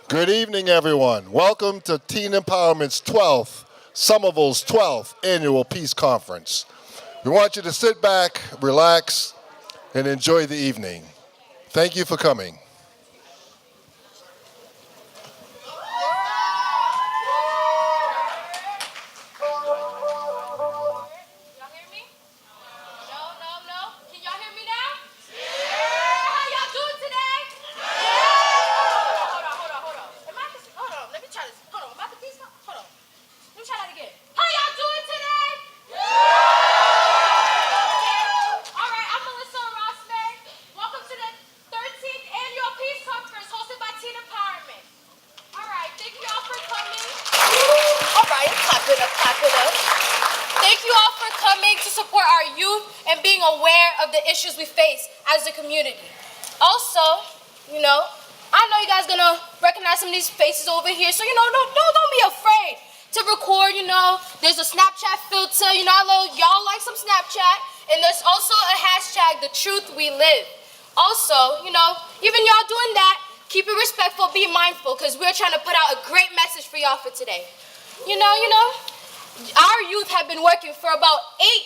Good evening, everyone. Welcome to Teen Empowerment's 12th, Somerville's 12th Annual Peace Conference. We want you to sit back, relax, and enjoy the evening. Thank you for coming. Thank you all for coming to support our youth and being aware of the issues we face as a community. Also, I know you guys gonna recognize some of these faces over here, so don't be afraid to record. There's a Snapchat filter. Y'all like some Snapchat, and there's also a hashtag, the truth we live. Also, even y'all doing that, keep it respectful, be mindful, because we're trying to put out a great message for y'all for today. Our youth have been working for about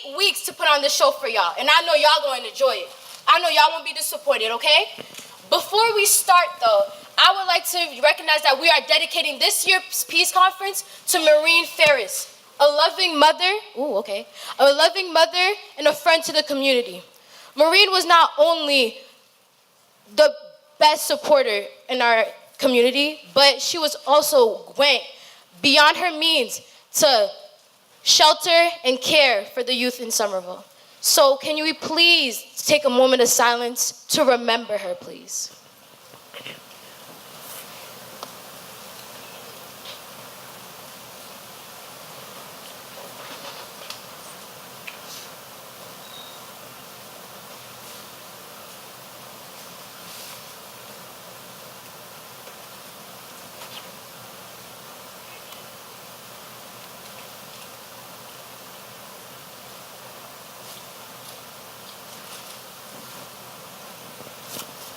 8 weeks to put on this show for y'all, and I know y'all going to enjoy it. I know y'all won't be disappointed, okay? Before we start, though, I would like to recognize that we are dedicating this year's Peace Conference to Maureen Ferris, a loving mother and a friend to the community. Maureen was not only the best supporter in our community, but she was also went beyond her means to shelter and care for the youth in Somerville. So can you please take a moment of silence to remember her, please?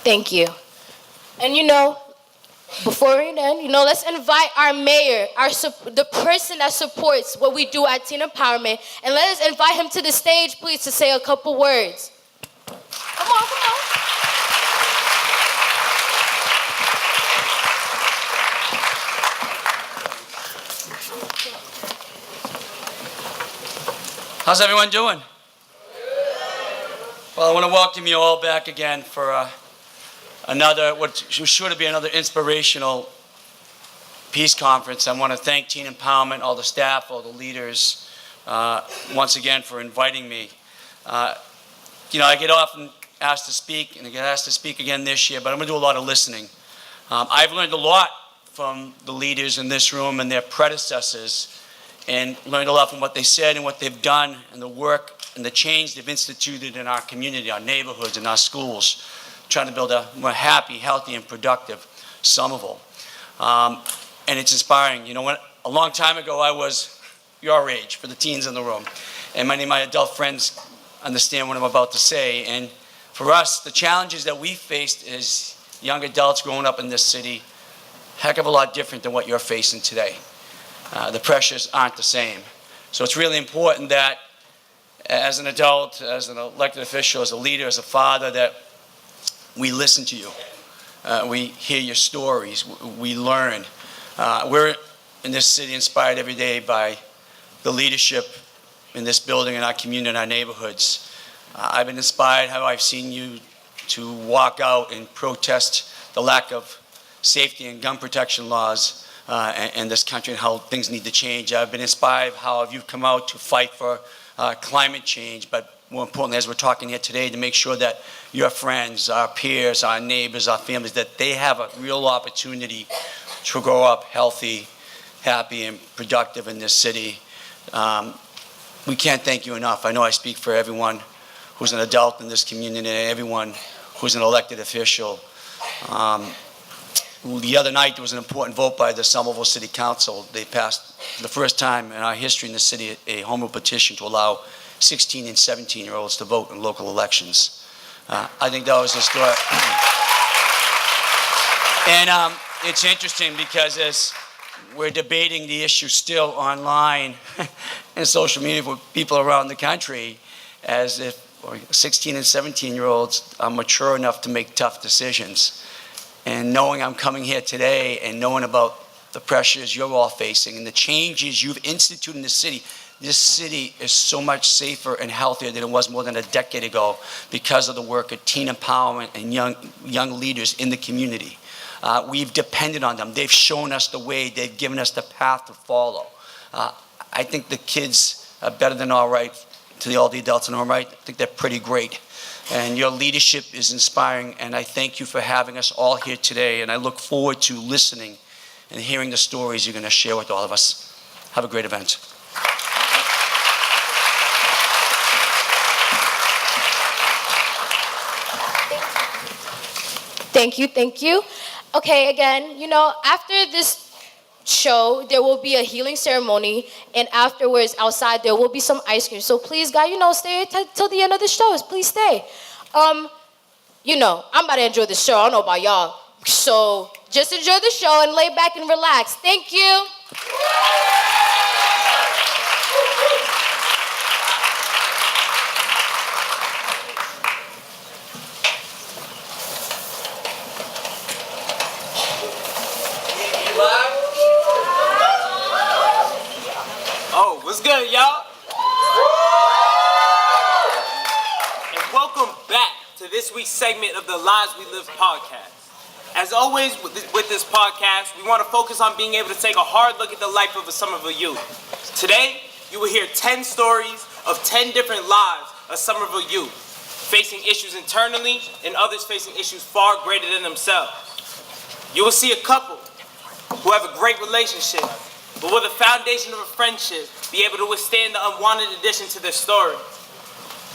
Thank you. And before we end, let's invite our mayor, the person that supports what we do at Teen Empowerment, and let us invite him to the stage, please, to say a couple words. Come on. How's everyone doing? Well, I want to welcome you all back again for what was sure to be another inspirational peace conference. I want to thank Teen Empowerment, all the staff, all the leaders, once again for inviting me. I get often asked to speak, and I get asked to speak again this year, but I'm going to do a lot of listening. I've learned a lot from the leaders in this room and their predecessors, and learned a lot from what they said and what they've done and the work and the change they've instituted in our community, our neighborhoods, and our schools, trying to build a more happy, healthy, and productive Somerville. And it's inspiring. A long time ago, I was your age, for the teens in the room, and many of my adult friends understand what I'm about to say. And for us, the challenges that we faced as young adults growing up in this city, heck of a lot different than what you're facing today. The pressures aren't the same. So it's really important that as an adult, as an elected official, as a leader, as a father, that we listen to you. We hear your stories. We learn. We're in this city inspired every day by the leadership in this building, in our community, in our neighborhoods. I've been inspired how I've seen you to walk out and protest the lack of safety and gun protection laws in this country and how things need to change. I've been inspired how you've come out to fight for climate change, but more importantly, as we're talking here today, to make sure that your friends, our peers, our neighbors, our families, that they have a real opportunity to grow up healthy, happy, and productive in this city. We can't thank you enough. I know I speak for everyone who's an adult in this community and everyone who's an elected official. The other night, there was an important vote by the Somerville City Council. They passed, for the first time in our history in the city, a home rule petition to allow 16 and 17-year-olds to vote in local elections. I think that was historic. And it's interesting because as we're debating the issue still online and social media with people around the country, as if 16 and 17-year-olds are mature enough to make tough decisions. And knowing I'm coming here today and knowing about the pressures you're all facing and the changes you've instituted in the city, this city is so much safer and healthier than it was more than a decade ago because of the work of teen empowerment and young leaders in the community. We've depended on them. They've shown us the way. They've given us the path to follow. I think the kids are better than all right to all the adults and all right. I think they're pretty great. And your leadership is inspiring, and I thank you for having us all here today, and I look forward to listening and hearing the stories you're going to share with all of us. Have a great event. Thank you, thank you. Okay, again, after this show, there will be a healing ceremony, and afterwards, outside, there will be some ice cream. So please, guys, stay till the end of the show. Please stay. I'm about to enjoy the show. I don't know about y'all. So just enjoy the show and lay back and relax. Thank you. Oh, what's good, y'all? And welcome back to this week's segment of the Lives We Live podcast. As always, with this podcast, we want to focus on being able to take a hard look at the life of a Somerville youth. Today, you will hear 10 stories of 10 different lives of Somerville youth, facing issues internally and others facing issues far greater than themselves. You will see a couple who have a great relationship, but with a foundation of a friendship, be able to withstand the unwanted addition to their story.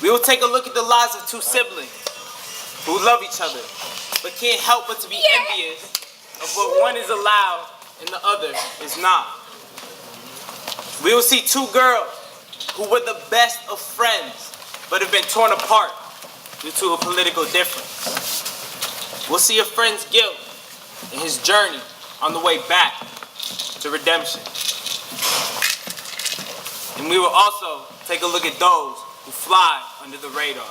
We will take a look at the lives of two siblings who love each other, but can't help but to be envious of what one is allowed and the other is not. We will see two girls who were the best of friends, but have been torn apart due to a political difference. We'll see a friend's guilt and his journey on the way back to redemption. And we will also take a look at those who fly under the radar.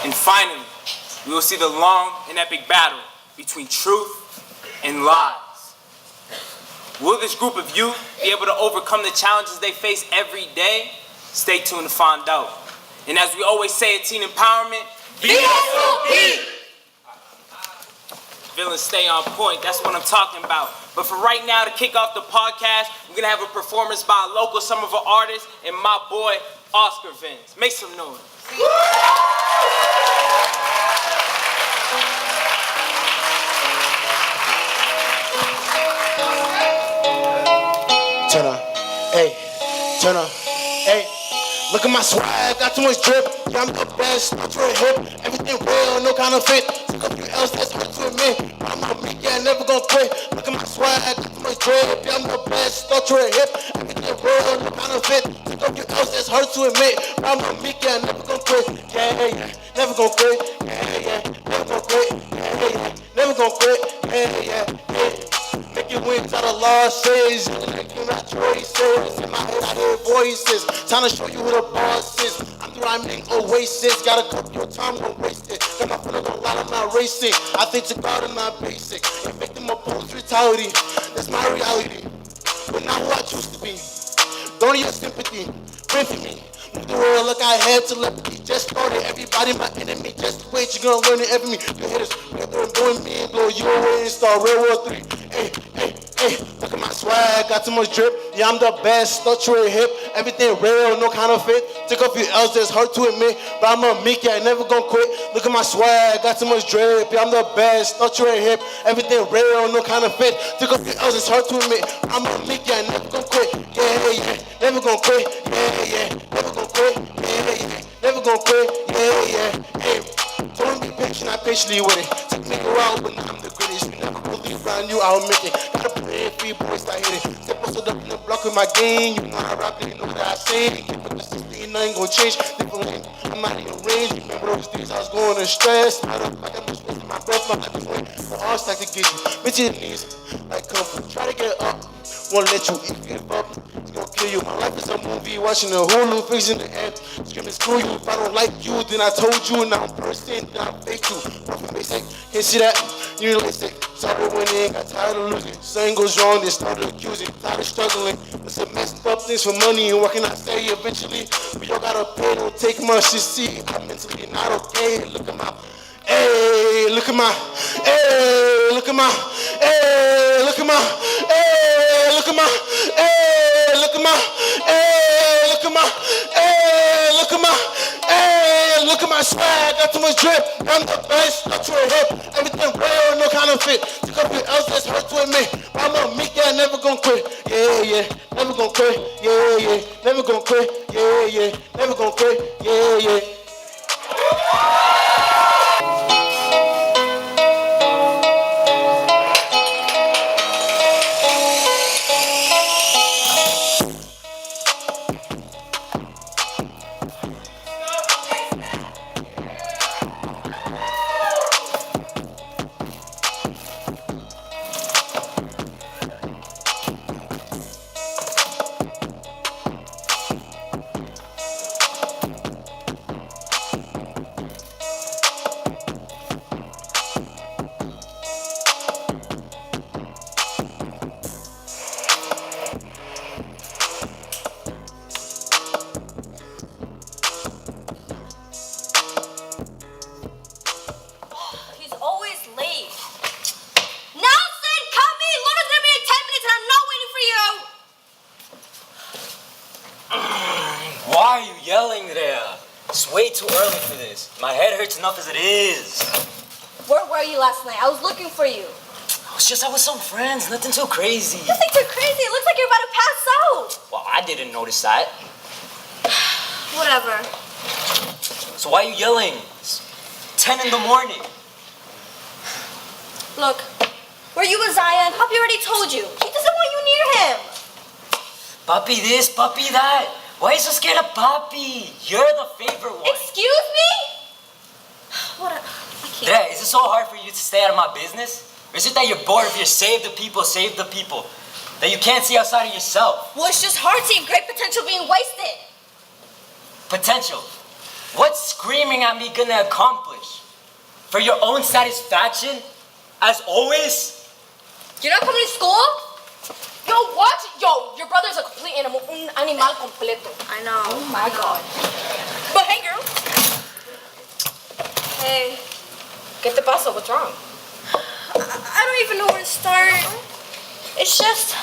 And finally, we will see the long and epic battle between truth and lies. Will this group of youth be able to overcome the challenges they face every day? Stay tuned to find out. And as we always say at Teen Empowerment, VSOP! Villains stay on point, that's what I'm talking about. But for right now, to kick off the podcast, we're gonna have a performance by a local Somerville artist and my boy, Oscar Vince. Make some noise. Turn up, hey, turn up, hey. Look at my swag, got too much drip. Yeah, I'm the best, not your hip. Everything real, no counterfeit. Took up your else, that's hard to admit. I'm on me, yeah, never gon' quit. Look at my swag, got too much drip. Yeah, I'm the best, not your hip. Everything real, no counterfeit. Took up your else, that's hard to admit. I'm on me, yeah, never gon' quit. Yeah, never gon' quit. Yeah, never gon' quit. Yeah, never gon' quit. Yeah. Making wins out of losses, making my choices. In my head, I hear voices. Time to show you who the boss is. I'm the rhyming oasis. Got a couple of time, don't waste it. Got my foot on the line, I'm not racing. I think to God, I'm not basic. A victim of police brutality. That's my reality. But not who I choose to be. Don't need your sympathy. Pray for me. Move the world like I had telepathy. Just started, everybody my enemy. Just wait, you're gonna learn it every me. You hit us, we're doing me and blow you away and start Real War 3. Hey, look at my swag, got too much drip. Yeah, I'm the best, thought you were hip. Everything real, no counterfeit. Took off your L's, it's hard to admit. But I'm a meek, yeah, never gonna quit. Look at my swag, got too much drip. Yeah, I'm the best, thought you were hip. Everything real, no counterfeit. Took off your L's, it's hard to admit. I'm a meek, yeah, never gonna quit. Yeah, never gonna quit. Yeah, never gonna quit. Yeah, never gonna quit. Yeah, hey. Don't be patient, I patiently with it. Took me a while, but now I'm the greatest. You never believe I knew I'll make it. Gotta play it for you boys, I hit it. Step posted up in the block with my game. You know I rap, you know that I sing. Keep it consistent, nothing gon' change. Different lane, I'm out of your range. Remember those days I was going to stress. I got much space in my breath, I'm like, the all stack to get you. Bitch, your knees, like comfort. Try to get up, won't let you give up. It's gonna kill you. My life is a movie, watching the Hulu, fixing the end. Screaming, screw you. If I don't like you, then I told you. Now I'm person, then I'm fake you. Basic, can't see that? You like sick. Started winning, got tired of losing. Something goes wrong, then started accusing. Tired of struggling. It's a messed up things for money, and what can I say eventually? We all gotta pay, don't take much to see. I'm mentally not okay. Look at my, hey, look at my, hey, look at my, hey, look at my, hey, look at my, hey, look at my, hey, look at my, hey, look at my, hey, look at my swag. Got too much drip. I'm the best. Not to a hip. Everything real, no counterfeit. Took up your else, that's hurt to admit. I'm a meek guy, never gonna quit. Yeah, yeah, never gonna quit. Yeah, yeah, never gonna quit. Yeah, yeah, never gonna quit. Yeah, yeah. He's always late. Nelson, come in. Luna's gonna be in 10 minutes and I'm not waiting for you. Why are you yelling there? It's way too early for this. My head hurts enough as it is. Where were you last night? I was looking for you. I was just out with some friends, nothing too crazy. You think you're crazy? It looks like you're about to pass out. Well, I didn't notice that. Whatever. So why are you yelling? It's 10 in the morning. Look, were you with Zion? Papi already told you. He doesn't want you near him. Papi this, papi that. Why are you so scared of Papi? You're the favorite one. Excuse me? What? I can't. Dad, is it so hard for you to stay out of my business? Or is it that you're bored of your save the people, that you can't see outside of yourself? Well, it's just hard seeing great potential being wasted. Potential. What's screaming at me gonna accomplish? For your own satisfaction? As always? You're not coming to school? Yo, what? Yo, your brother's a complete animal. Un animal completo. I know. Oh my God. But hey, girl. Hey. ¿Qué te pasa? What's wrong? I don't even know where to start. It's just,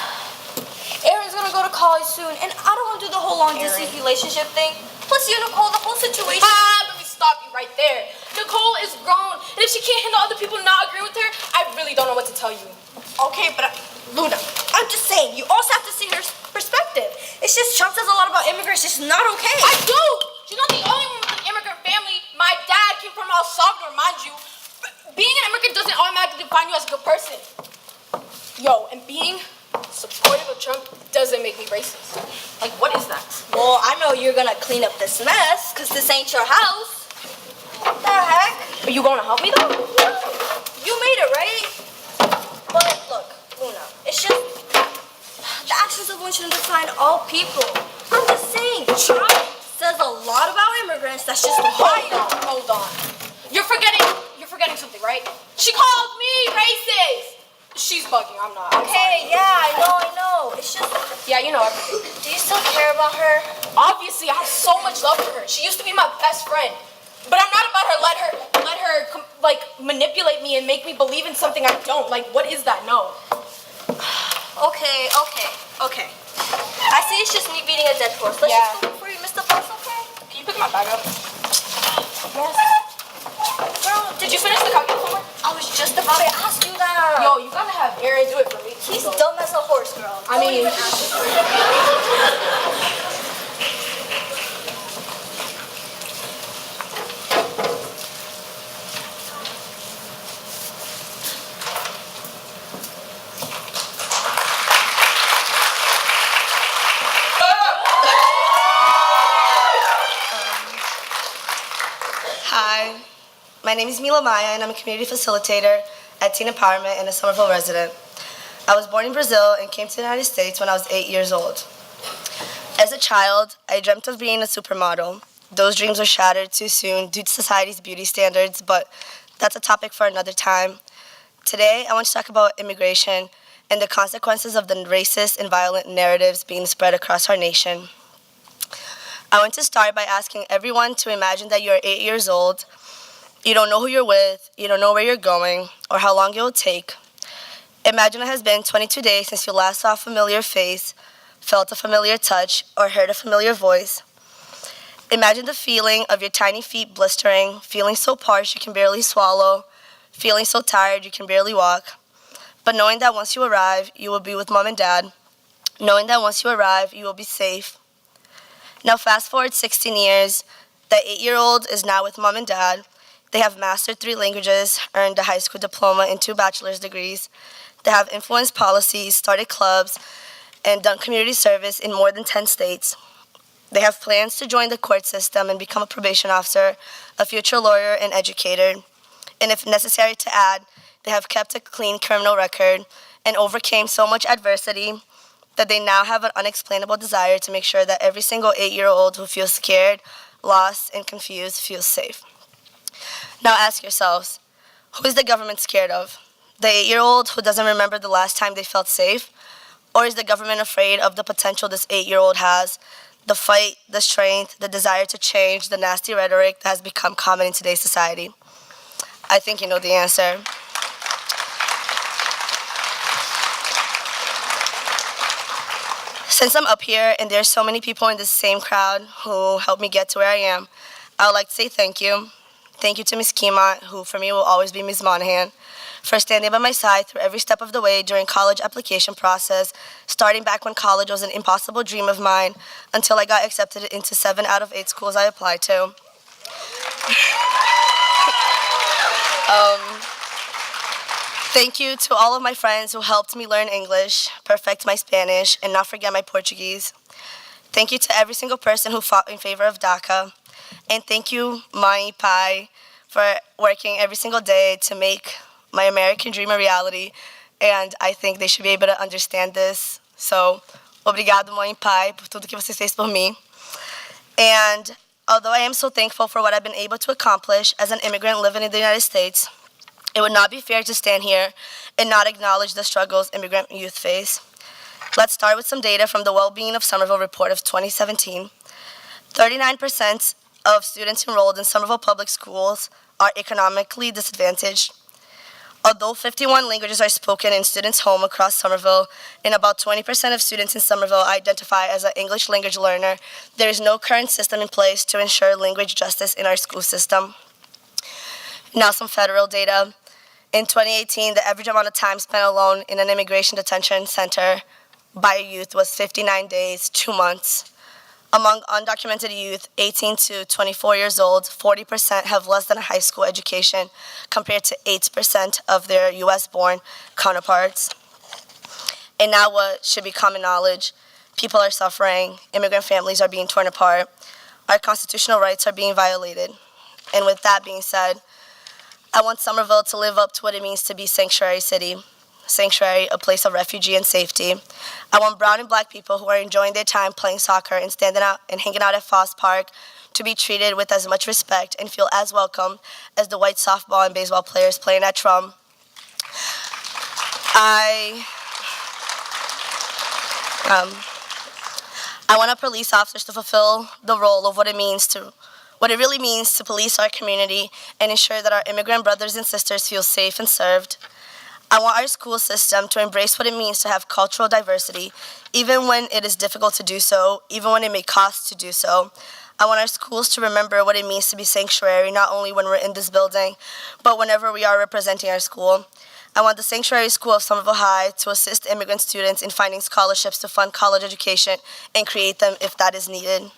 Aaron's gonna go to college soon, and I don't want to do the whole long distance relationship thing. Plus, you, Nicole, the whole situation. Let me stop you right there. Nicole is grown, and if she can't handle other people not agreeing with her, I really don't know what to tell you. Okay, but Luna, I'm just saying, you also have to see her perspective. It's just Trump says a lot about immigrants, it's not okay. I do! You're not the only one with an immigrant family. My dad came from El Salvador, mind you. Being an immigrant doesn't automatically define you as a good person. Yo, and being supportive of Trump doesn't make me racist. Like, what is that? Well, I know you're gonna clean up this mess, because this ain't your house. What the heck? Are you gonna help me, though? You made it, right? But look, Luna, it's just the actions of one shouldn't define all people. I'm just saying, Trump says a lot about immigrants. That's just why. Hold on. You're forgetting something, right? She called me racist. She's bugging. I'm not. Okay, yeah, I know. It's just. Yeah, you know everything. Do you still care about her? Obviously, I have so much love for her. She used to be my best friend. But I'm not about her. Let her like manipulate me and make me believe in something I don't. Like, what is that? No. Okay. I see it's just me beating a dead horse. Let's just go before you miss the bus, okay? Can you pick my bag up? Yes. Girl, did you finish the calculus homework? I was just about to ask you that. Yo, you gotta have Aaron do it for me. He's dumb as a horse, girl. I mean. My name is Mila Maya, and I'm a community facilitator at Teen Empowerment and a Somerville resident. I was born in Brazil and came to the United States when I was 8 years old. As a child, I dreamt of being a supermodel. Those dreams were shattered too soon due to society's beauty standards, but that's a topic for another time. Today, I want to talk about immigration and the consequences of the racist and violent narratives being spread across our nation. I want to start by asking everyone to imagine that you're 8 years old. You don't know who you're with, you don't know where you're going, or how long it will take. Imagine it has been 22 days since you last saw a familiar face, felt a familiar touch, or heard a familiar voice. Imagine the feeling of your tiny feet blistering, feeling so parched you can barely swallow, feeling so tired you can barely walk. But knowing that once you arrive, you will be with mom and dad. Knowing that once you arrive, you will be safe. Now fast forward 16 years, that 8-year-old is now with mom and dad. They have mastered 3 languages, earned a high school diploma and 2 bachelor's degrees. They have influenced policies, started clubs, and done community service in more than 10 states. They have plans to join the court system and become a probation officer, a future lawyer, and educator. And if necessary to add, they have kept a clean criminal record and overcame so much adversity that they now have an unexplainable desire to make sure that every single 8-year-old who feels scared, lost, and confused feels safe. Now ask yourselves, who is the government scared of? The 8-year-old who doesn't remember the last time they felt safe? Or is the government afraid of the potential this 8-year-old has, the fight, the strength, the desire to change, the nasty rhetoric that has become common in today's society? I think you know the answer. Since I'm up here and there's so many people in this same crowd who helped me get to where I am, I would like to say thank you. Thank you to Ms. Keynote, who for me will always be Ms. Monahan, for standing by my side through every step of the way during college application process, starting back when college was an impossible dream of mine until I got accepted into 7 out of 8 schools I applied to. Thank you to all of my friends who helped me learn English, perfect my Spanish, and not forget my Portuguese. Thank you to every single person who fought in favor of DACA. And thank you, Mãe Pai, for working every single day to make my American dream a reality. And I think they should be able to understand this. So, obrigado, Mãe Pai, por tudo que vocês fez por mim. And although I am so thankful for what I've been able to accomplish as an immigrant living in the United States, it would not be fair to stand here and not acknowledge the struggles immigrant youth face. Let's start with some data from the Well-Being of Somerville report of 2017. 39% of students enrolled in Somerville public schools are economically disadvantaged. Although 51 languages are spoken in students' home across Somerville, and about 20% of students in Somerville identify as an English language learner, there is no current system in place to ensure language justice in our school system. Now some federal data. In 2018, the average amount of time spent alone in an immigration detention center by a youth was 59 days, 2 months. Among undocumented youth 18 to 24 years old, 40% have less than a high school education, compared to 8% of their US-born counterparts. And now what should be common knowledge: people are suffering, immigrant families are being torn apart, our constitutional rights are being violated. And with that being said, I want Somerville to live up to what it means to be Sanctuary City. Sanctuary, a place of refuge and safety. I want brown and black people who are enjoying their time playing soccer and standing out and hanging out at Foss Park to be treated with as much respect and feel as welcome as the white softball and baseball players playing at Trum. I want our police officers to fulfill the role of what it really means to police our community and ensure that our immigrant brothers and sisters feel safe and served. I want our school system to embrace what it means to have cultural diversity, even when it is difficult to do so, even when it may cost to do so. I want our schools to remember what it means to be sanctuary, not only when we're in this building, but whenever we are representing our school. I want the Sanctuary School of Somerville High to assist immigrant students in finding scholarships to fund college education and create them if that is needed.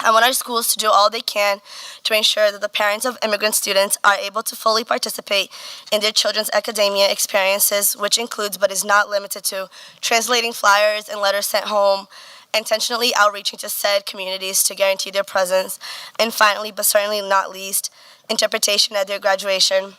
I want our schools to do all they can to ensure that the parents of immigrant students are able to fully participate in their children's academia experiences, which includes but is not limited to translating flyers and letters sent home, intentionally outreaching to said communities to guarantee their presence, and finally, but certainly not least, interpretation at their graduation.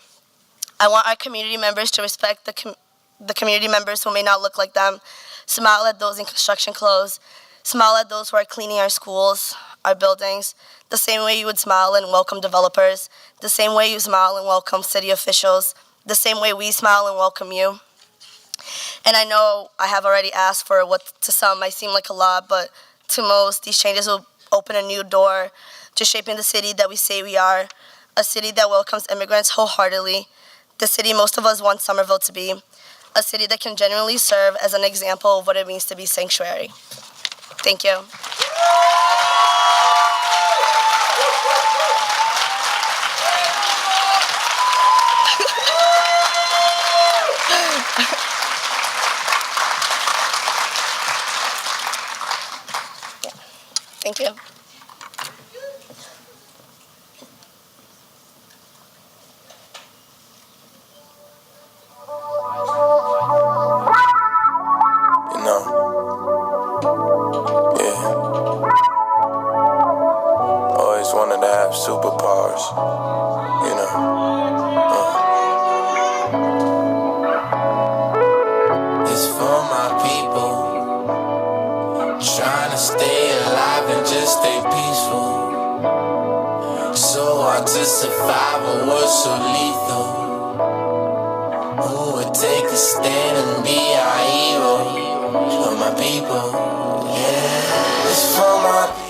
I want our community members to respect the community members who may not look like them, smile at those in construction clothes, smile at those who are cleaning our schools, our buildings, the same way you would smile and welcome developers, the same way you smile and welcome city officials, the same way we smile and welcome you. And I know I have already asked for what to some might seem like a lot, but to most, these changes will open a new door to shaping the city that we say we are, a city that welcomes immigrants wholeheartedly, the city most of us want Somerville to be, a city that can genuinely serve as an example of what it means to be sanctuary. Thank you. Thank you. Always wanted to have superpowers, you know. It's for my people, trying to stay alive and just stay peaceful. So hard to survive a world so lethal. Who would take a stand and be our hero? For my people, yeah. It's for my people.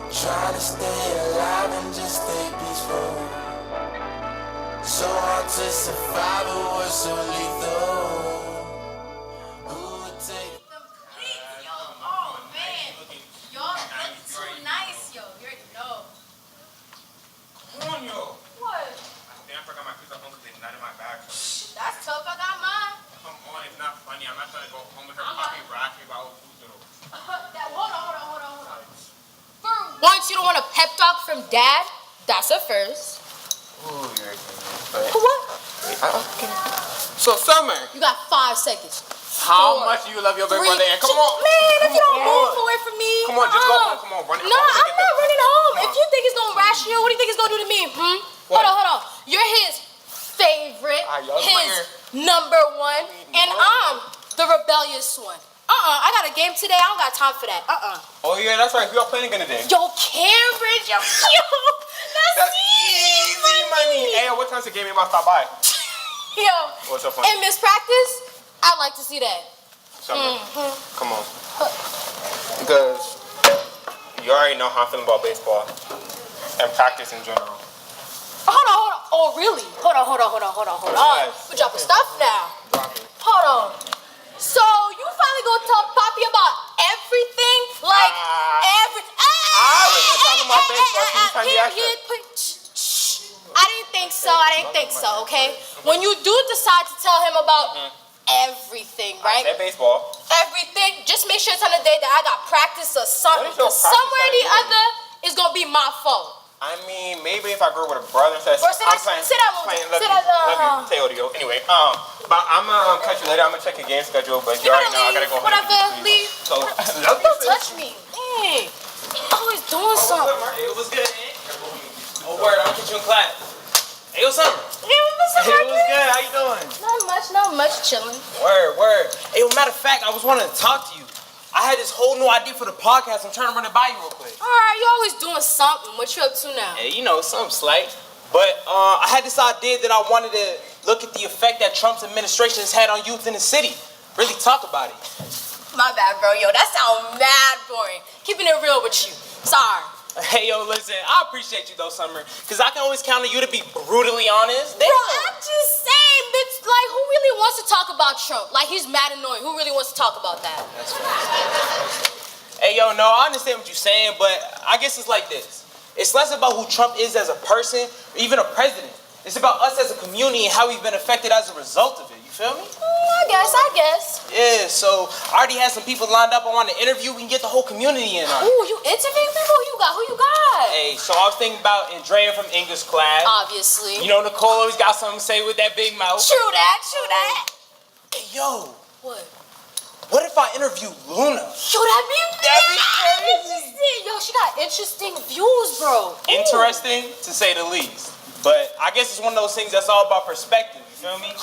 Try to stay alive and just stay peaceful. So hard to survive a world so lethal. Who would take? Yo, oh man, y'all look too nice, yo. You already know. Come on, yo. What? I think I forgot my keys at home because they're not in my bag. That's tough. I got mine. Come on, it's not funny. I'm not trying to go home with her poppy raspy about food though. Hold on. For once, you don't want a pep talk from Dad. That's a first. Ooh, you're What? So, Summer, You got 5 seconds. how 4, much do you love your big 3, brother? And come on. Man, if you don't Come move on. away from me. Come on, just go home. Come on, run it. No, I'm not running home. If you think it's gonna rash you, what do you think it's gonna do to me? What? Hold on. You're his favorite, y'all in my ear. his number one, and I'm the rebellious one. I got a game today. I don't got time for that. Oh, yeah, that's right. Who y'all playing again today? Yo, Cambridge, that's easy money. Hey, what time's the game? You might stop by. Yo, What's so funny? in Miss Practice, I'd like to see that. Summer, come on. Because you already know how I feel about baseball and practice in general. Hold on. Oh, really? Hold on. Yes. We're dropping stuff now. Drop it. Hold on. So you finally gonna tell Poppy about everything? Like everything? I was just talking about baseball. Can you find the I didn't think so, okay? When you do decide to tell him about everything, right? I said baseball. Everything, just make sure it's on the day that I got practice or something. What is your practice Somewhere or the like? other is gonna be my fault. I mean, maybe if I grew up with a brother and said, Bro, sit down, love you, Teodio. Anyway, but I'm gonna catch you later. I'm gonna check your game schedule, but you already know I gotta go home. Whatever, leave. So, love you, Don't sis. touch me. Hey, always doing something. It was good, man. Oh, word, I'll catch you in class. Hey, what's up? Hey, what's up, Hey, what's good? How you doing? Not much, chilling. Word. Hey, matter of fact, I was wanting to talk to you. I had this whole new idea for the podcast. I'm trying to run it by you real quick. All right, you always doing something. What you up to now? Hey, you know, something slight. But I had this idea that I wanted to look at the effect that Trump's administration has had on youth in the city. Really talk about it. My bad, bro. Yo, that sound mad boring. Keeping it real with you. Sorry. Hey, yo, listen, I appreciate you though, Summer, because I can always count on you to be brutally honest. Bro, I'm just saying, bitch, like, who really wants to talk about Trump? Like, he's mad annoying. Who really wants to talk about that? That's right. Hey, yo, no, I understand what you're saying, but I guess it's like this. It's less about who Trump is as a person, or even a president. It's about us as a community and how we've been affected as a result of it. You feel me? I guess. Yeah, so I already had some people lined up. I want to interview. We can get the whole community in on it. Ooh, you interviewing people? Who you got? Hey, so I was thinking about Andrea from English class. Obviously. You know, Nicole always got something to say with that big mouth. True that. Hey, yo. What? What if I interview Luna? Yo, that'd be interesting. Yo, she got interesting views, bro. Interesting, to say the least. But I guess it's one of those things that's all about perspective, you feel me?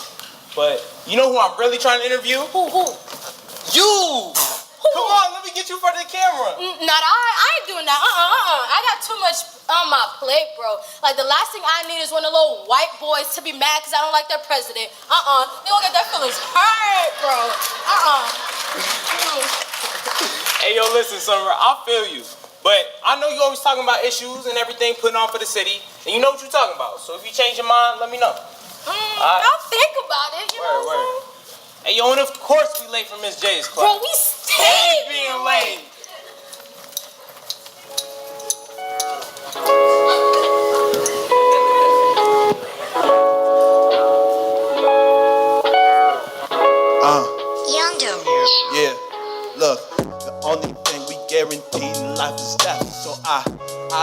But you know who I'm really trying to interview? Who? You! Come on, let me get you in front of the camera. I ain't doing that. I got too much on my plate, bro. Like, the last thing I need is one of the little white boys to be mad because I don't like their president. They gonna get their feelings hurt, bro. Hey, yo, listen, Summer, I feel you. But I know you always talking about issues and everything putting on for the city. And you know what you're talking about. So if you change your mind, let me know. I'll think about it, you know what I'm saying? Hey, yo, and of course we late for Miss J's class. Bro, we stay being late. Yeah, look, the only thing we guaranteed in life is death. So I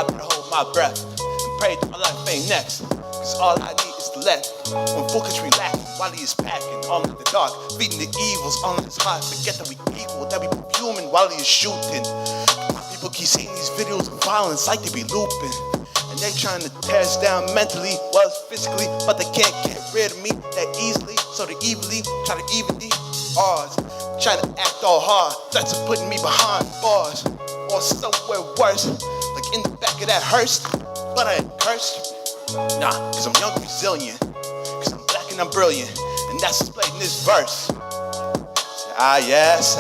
better hold my breath and pray that my life ain't next. Cause all I need is to let when focus relax while he is packing all in the dark, feeding the evils all in his heart. Forget that we equal, that we human while he is shooting. My people keep seeing these videos of violence like they be looping. And they trying to tear us down mentally, well as physically, but they can't get rid of me that easily. So they evilly try to evenly odds. Trying to act all hard, threats of putting me behind bars. Or somewhere worse, like in the back of that hearse. But I ain't cursed. Nah, cause I'm young and resilient. Cause I'm black and I'm brilliant. And that's displayed in this verse. Yes.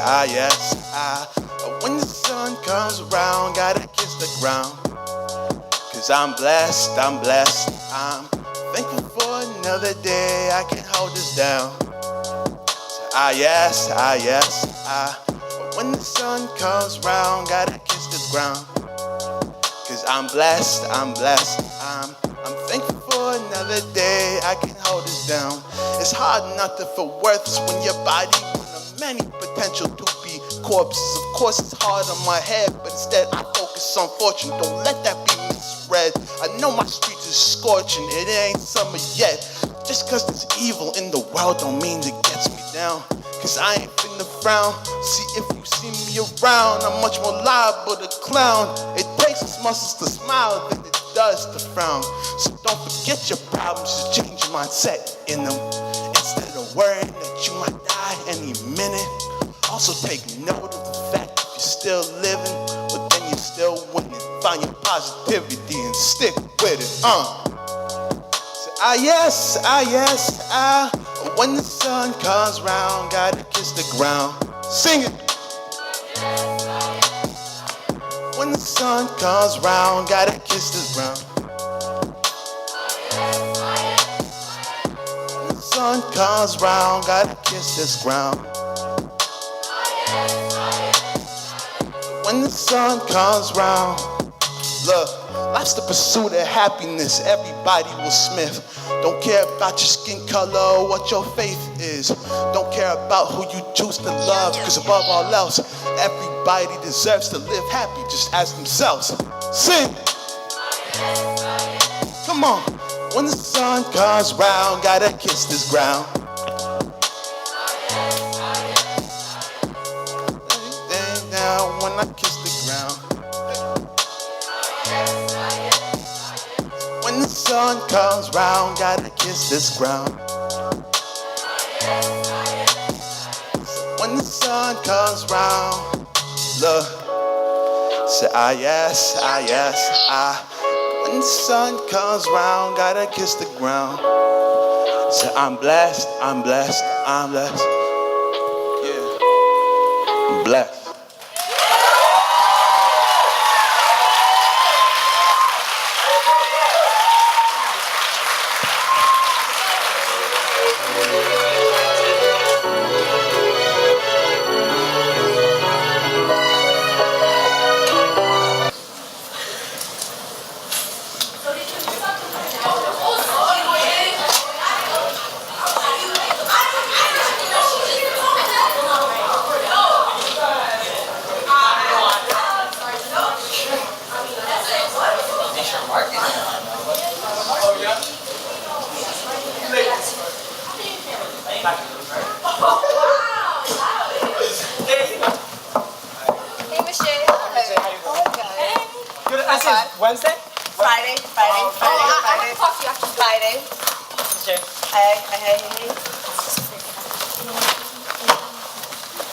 When the sun comes around, gotta kiss the ground. Cause I'm blessed. I'm thankful for another day I can hold this down. Yes. But when the sun comes round, gotta kiss the ground. Cause I'm blessed. I'm thankful for another day I can hold this down. It's hard not to feel worthless when your body one of many potential to be corpses. Of course it's hard on my head, but instead I focus on fortune. Don't let that be misread. I know my streets is scorching, it ain't summer yet. Just cause there's evil in the world don't mean it gets me down. Cause I ain't finna frown. See, if you see me around, I'm much more liable to clown. It takes its muscles to smile than it does to frown. So don't forget your problems, just change your mindset in them. Instead of worrying that you might die any minute. Also take note of the fact that you're still living, but then you're still winning. Find your positivity and stick with it, Yes. When the sun comes round, gotta kiss the ground. Sing it. When the sun comes round, gotta kiss the ground. When the sun comes round, gotta kiss this ground. When the sun comes round, look, life's the pursuit of happiness. Everybody will smith. Don't care about your skin color or what your faith is. Don't care about who you choose to love, cause above all else, everybody deserves to live happy just as themselves. Sing! Come on! When the sun comes round, gotta kiss this ground. Now when I kiss the ground. When the sun comes round, gotta kiss this ground. When the sun comes round, look, say yes. When the sun comes round, gotta kiss the ground. Say I'm blessed. Yeah, I'm blessed. class is Wednesday? Friday. I want to talk to you after. Friday. Sure. Hey.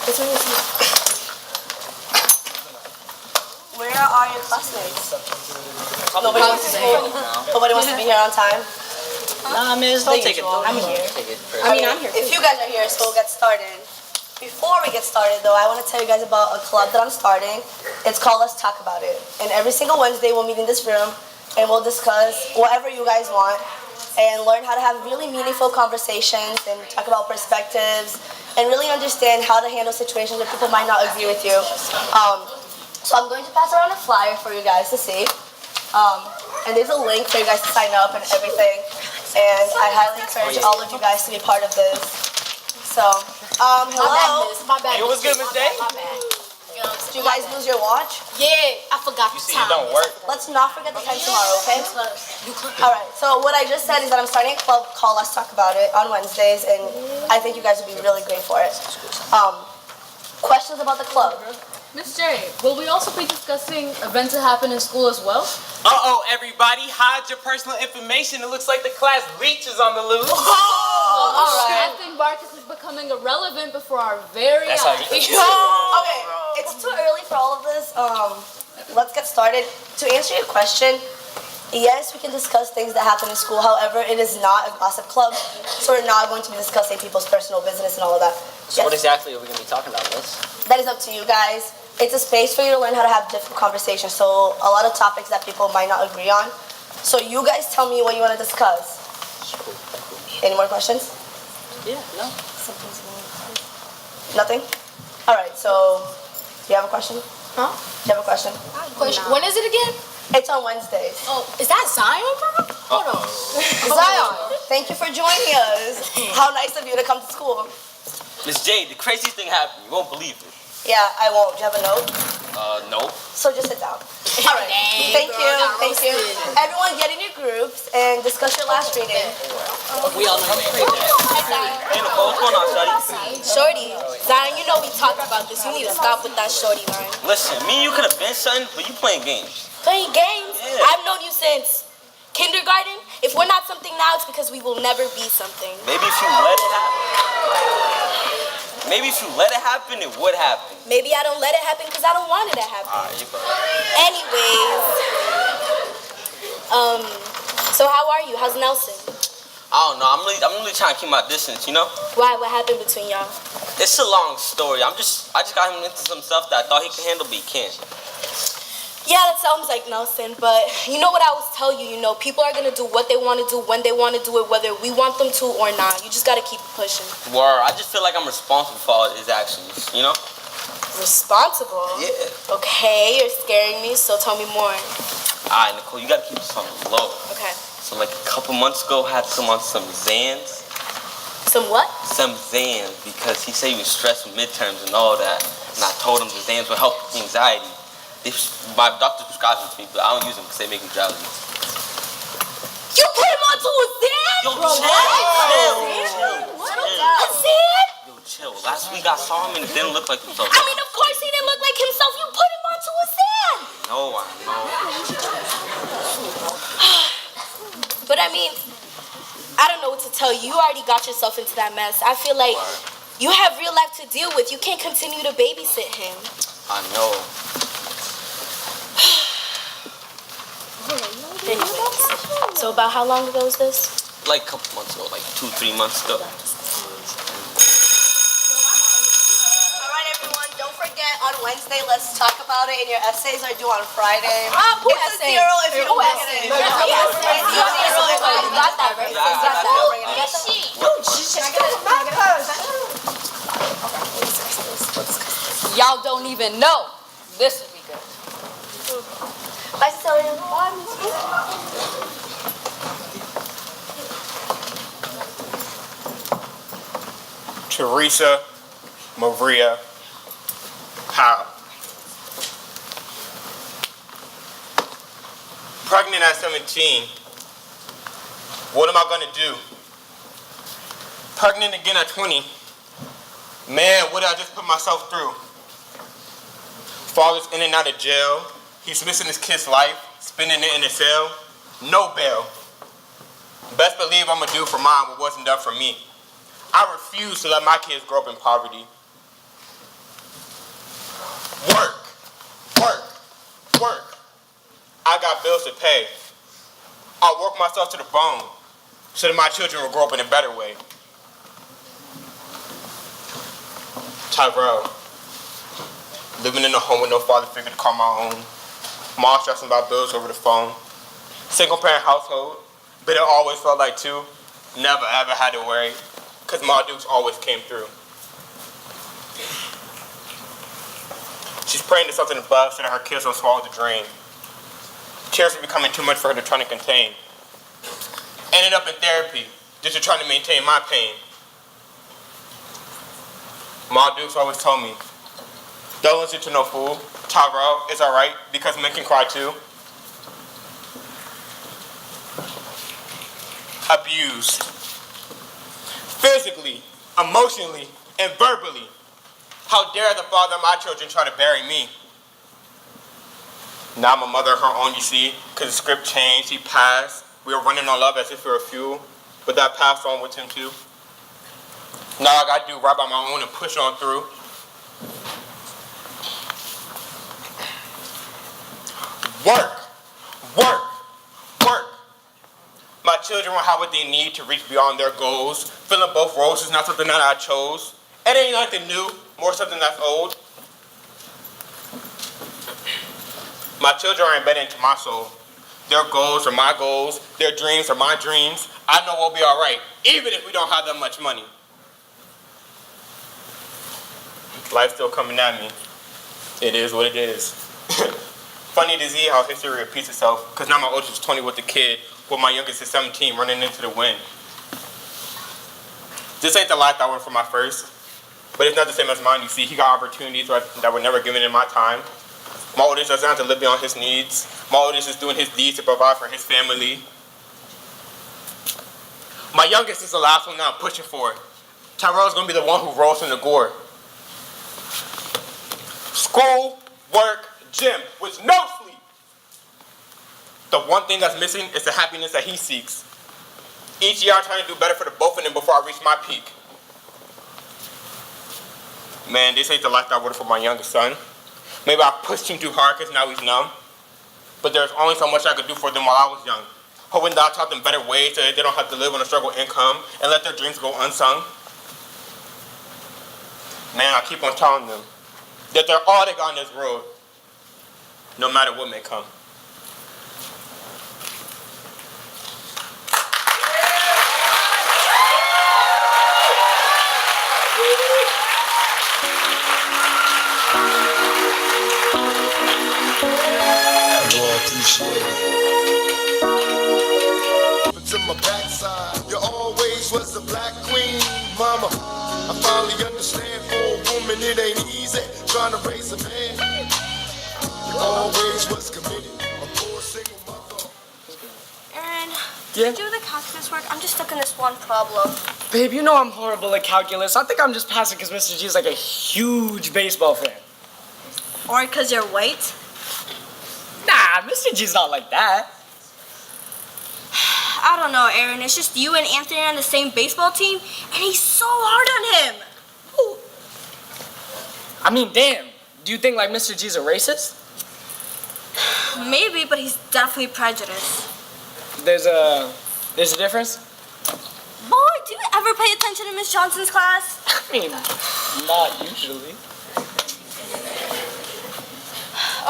This one is Where are your classmates? Nobody wants to be here on time? Nah, man, just don't take it. I'm here. I'm here. If you guys are here, so we'll get started. Before we get started, though, I want to tell you guys about a club that I'm starting. It's called Let's Talk About It. And every single Wednesday, we'll meet in this room, and we'll discuss whatever you guys want, and learn how to have really meaningful conversations, and talk about perspectives, and really understand how to handle situations where people might not agree with you. So I'm going to pass around a flyer for you guys to see. And there's a link for you guys to sign up and everything. And I highly encourage all of you guys to be part of this. So, hello. My bad. Hey, what's good, Miss Day? My bad. Did you guys lose your watch? Yeah, I forgot the See, time. it don't work. Let's not forget the time tomorrow, okay? Alright, so what I just said is that I'm starting a club called Let's Talk About It on Wednesdays, and I think you guys would be really great for it. Questions about the club? Miss J, will we also be discussing events that happen in school as well? Uh-oh, everybody, hide your personal information. It looks like the class leech is on the loose. I think Marcus is becoming irrelevant before our very eyes. Okay, it's too early for all of this. Let's get started. To answer your question, yes, we can discuss things that happen in school. However, it is not a gossip club, so we're not going to be discussing people's personal business and all of that. So what exactly are we going to be talking about, Liz? That is up to you guys. It's a space for you to learn how to have different conversations. So a lot of topics that people might not agree on. So you guys tell me what you want to discuss. Any more questions? Yeah, no. Nothing? All right, so do you have a question? Huh? Do you have a question? Question. When is it again? It's on Wednesdays. Oh, is that Zion, bro? Hold on. Zion, thank you for joining us. How nice of you to come to school. Miss J, the craziest thing happened. You won't believe it. Yeah, I won't. Do you have a note? No. So just sit down. All right. Thank you. Everyone get in your groups and discuss your last reading. We all know you. Hey, Nicole, what's going on, shorty? Shorty, Zion, you know we talked about this. You need to stop with that shorty line. Listen, me and you could have been something, but you playing games. Playing games? Yeah. I've known you since kindergarten. If we're not something now, it's because we will never be something. Maybe if you let it happen. Maybe if you let it happen, it would happen. Maybe I don't let it happen because I don't want it to happen. Alright, you better. Anyways, so how are you? How's Nelson? I don't know. I'm really trying to keep my distance, you know? Why? What happened between y'all? It's a long story. I just got him into some stuff that I thought he could handle, but he can't. Yeah, that sounds like Nelson, but you know what I always tell you, people are gonna do what they wanna do when they wanna do it, whether we want them to or not. You just gotta keep pushing. Word, I just feel like I'm responsible for all his actions, you know? Responsible? Yeah. Okay, you're scaring me, so tell me more. Alright, Nicole, you gotta keep this on the low. Okay. So like a couple months ago, I had to come on some Zans. Some what? Some Zans, because he said he was stressed with midterms and all that. And I told him the Zans would help with anxiety. My doctor prescribed them to me, but I don't use them because they make me drowsy. You put him onto a Zan? Yo, Bro, chill. A Zan? Yo, chill. Last week I saw him and it didn't look like himself. I mean, of course he didn't look like himself. You put him onto a Zan. No, I know. But I mean, I don't know what to tell you. You already got yourself into that mess. I feel like you have real life to deal with. You can't continue to babysit him. I know. Anyways, so about how long ago was this? Like a couple months ago, like 2-3 months ago. Alright everyone, don't forget on Wednesday, let's talk about it, and your essays are due on Friday. Who It's a 0 if you don't get it. You got that, right? Y'all don't even know. This would be good. Bye, Cecilia. Teresa Maria Powell. Pregnant at 17. What am I gonna do? Pregnant again at 20. Man, what did I just put myself through? Father's in and out of jail. He's missing his kid's life. spending it in a cell, no bail. Best believe I'm gonna do for mine what wasn't done for me. I refuse to let my kids grow up in poverty. Work, work, work. I got bills to pay. I'll work myself to the bone so that my children will grow up in a better way. Tyrell, living in a home with no father figure to call my own. Mom stressing about bills over the phone. Single parent household, but it always felt like two. Never ever had to worry, cause Ma Dukes always came through. She's praying to something above so that her kids don't swallow the drain. Tears were becoming too much for her to try to contain. Ended up in therapy, just to try to maintain my pain. Ma Dukes always told me, don't listen to no fool. Tyrell, it's alright, because men can cry too. Abused. Physically, emotionally, and verbally. How dare the father of my children try to bury me? Now I'm a mother of her own, you see, because the script changed, he passed. We were running on love as if we were fuel, but that passed on with him too. Now I gotta do right by my own and push on through. Work, work, work. My children will have what they need to reach beyond their goals. Filling both roles is not something that I chose. It ain't nothing new, more something that's old. My children are embedded into my soul. Their goals are my goals. Their dreams are my dreams. I know we'll be all right, even if we don't have that much money. Life's still coming at me. It is what it is. Funny to see how history repeats itself, because now my oldest is 20 with the kid, while my youngest is 17 running into the wind. This ain't the life I wanted for my first, but it's not the same as mine. You see, he got opportunities that were never given in my time. My oldest doesn't have to live beyond his needs. My oldest is doing his deeds to provide for his family. My youngest is the last one that I'm pushing for. Tyrell's gonna be the one who rolls in the gore. School, work, gym, with no sleep. The one thing that's missing is the happiness that he seeks. Each year I'm trying to do better for the both of them before I reach my peak. Man, this ain't the life that I wanted for my youngest son. Maybe I pushed him too hard because now he's numb. But there's only so much I could do for them while I was young. Hoping that I taught them better ways so that they don't have to live on a struggle income and let their dreams go unsung. Man, I keep on telling them that they're all they got on this road, no matter what may come. To my backside, you always was the black queen, mama. I finally understand for a woman it ain't easy trying to raise a man. You always was committed, a poor single mother. Aaron, Yeah? did you do the calculus work? I'm just stuck in this one problem. Babe, you know I'm horrible at calculus. I think I'm just passing because Mr. G is like a huge baseball fan. Or because you're white? Nah, Mr. G's not like that. I don't know, Aaron. It's just you and Anthony on the same baseball team, and he's so hard on him. Ooh. I mean, damn. Do you think like Mr. G's a racist? Maybe, but he's definitely prejudiced. There's a difference? Boy, do you ever pay attention to Miss Johnson's class? I mean, not usually.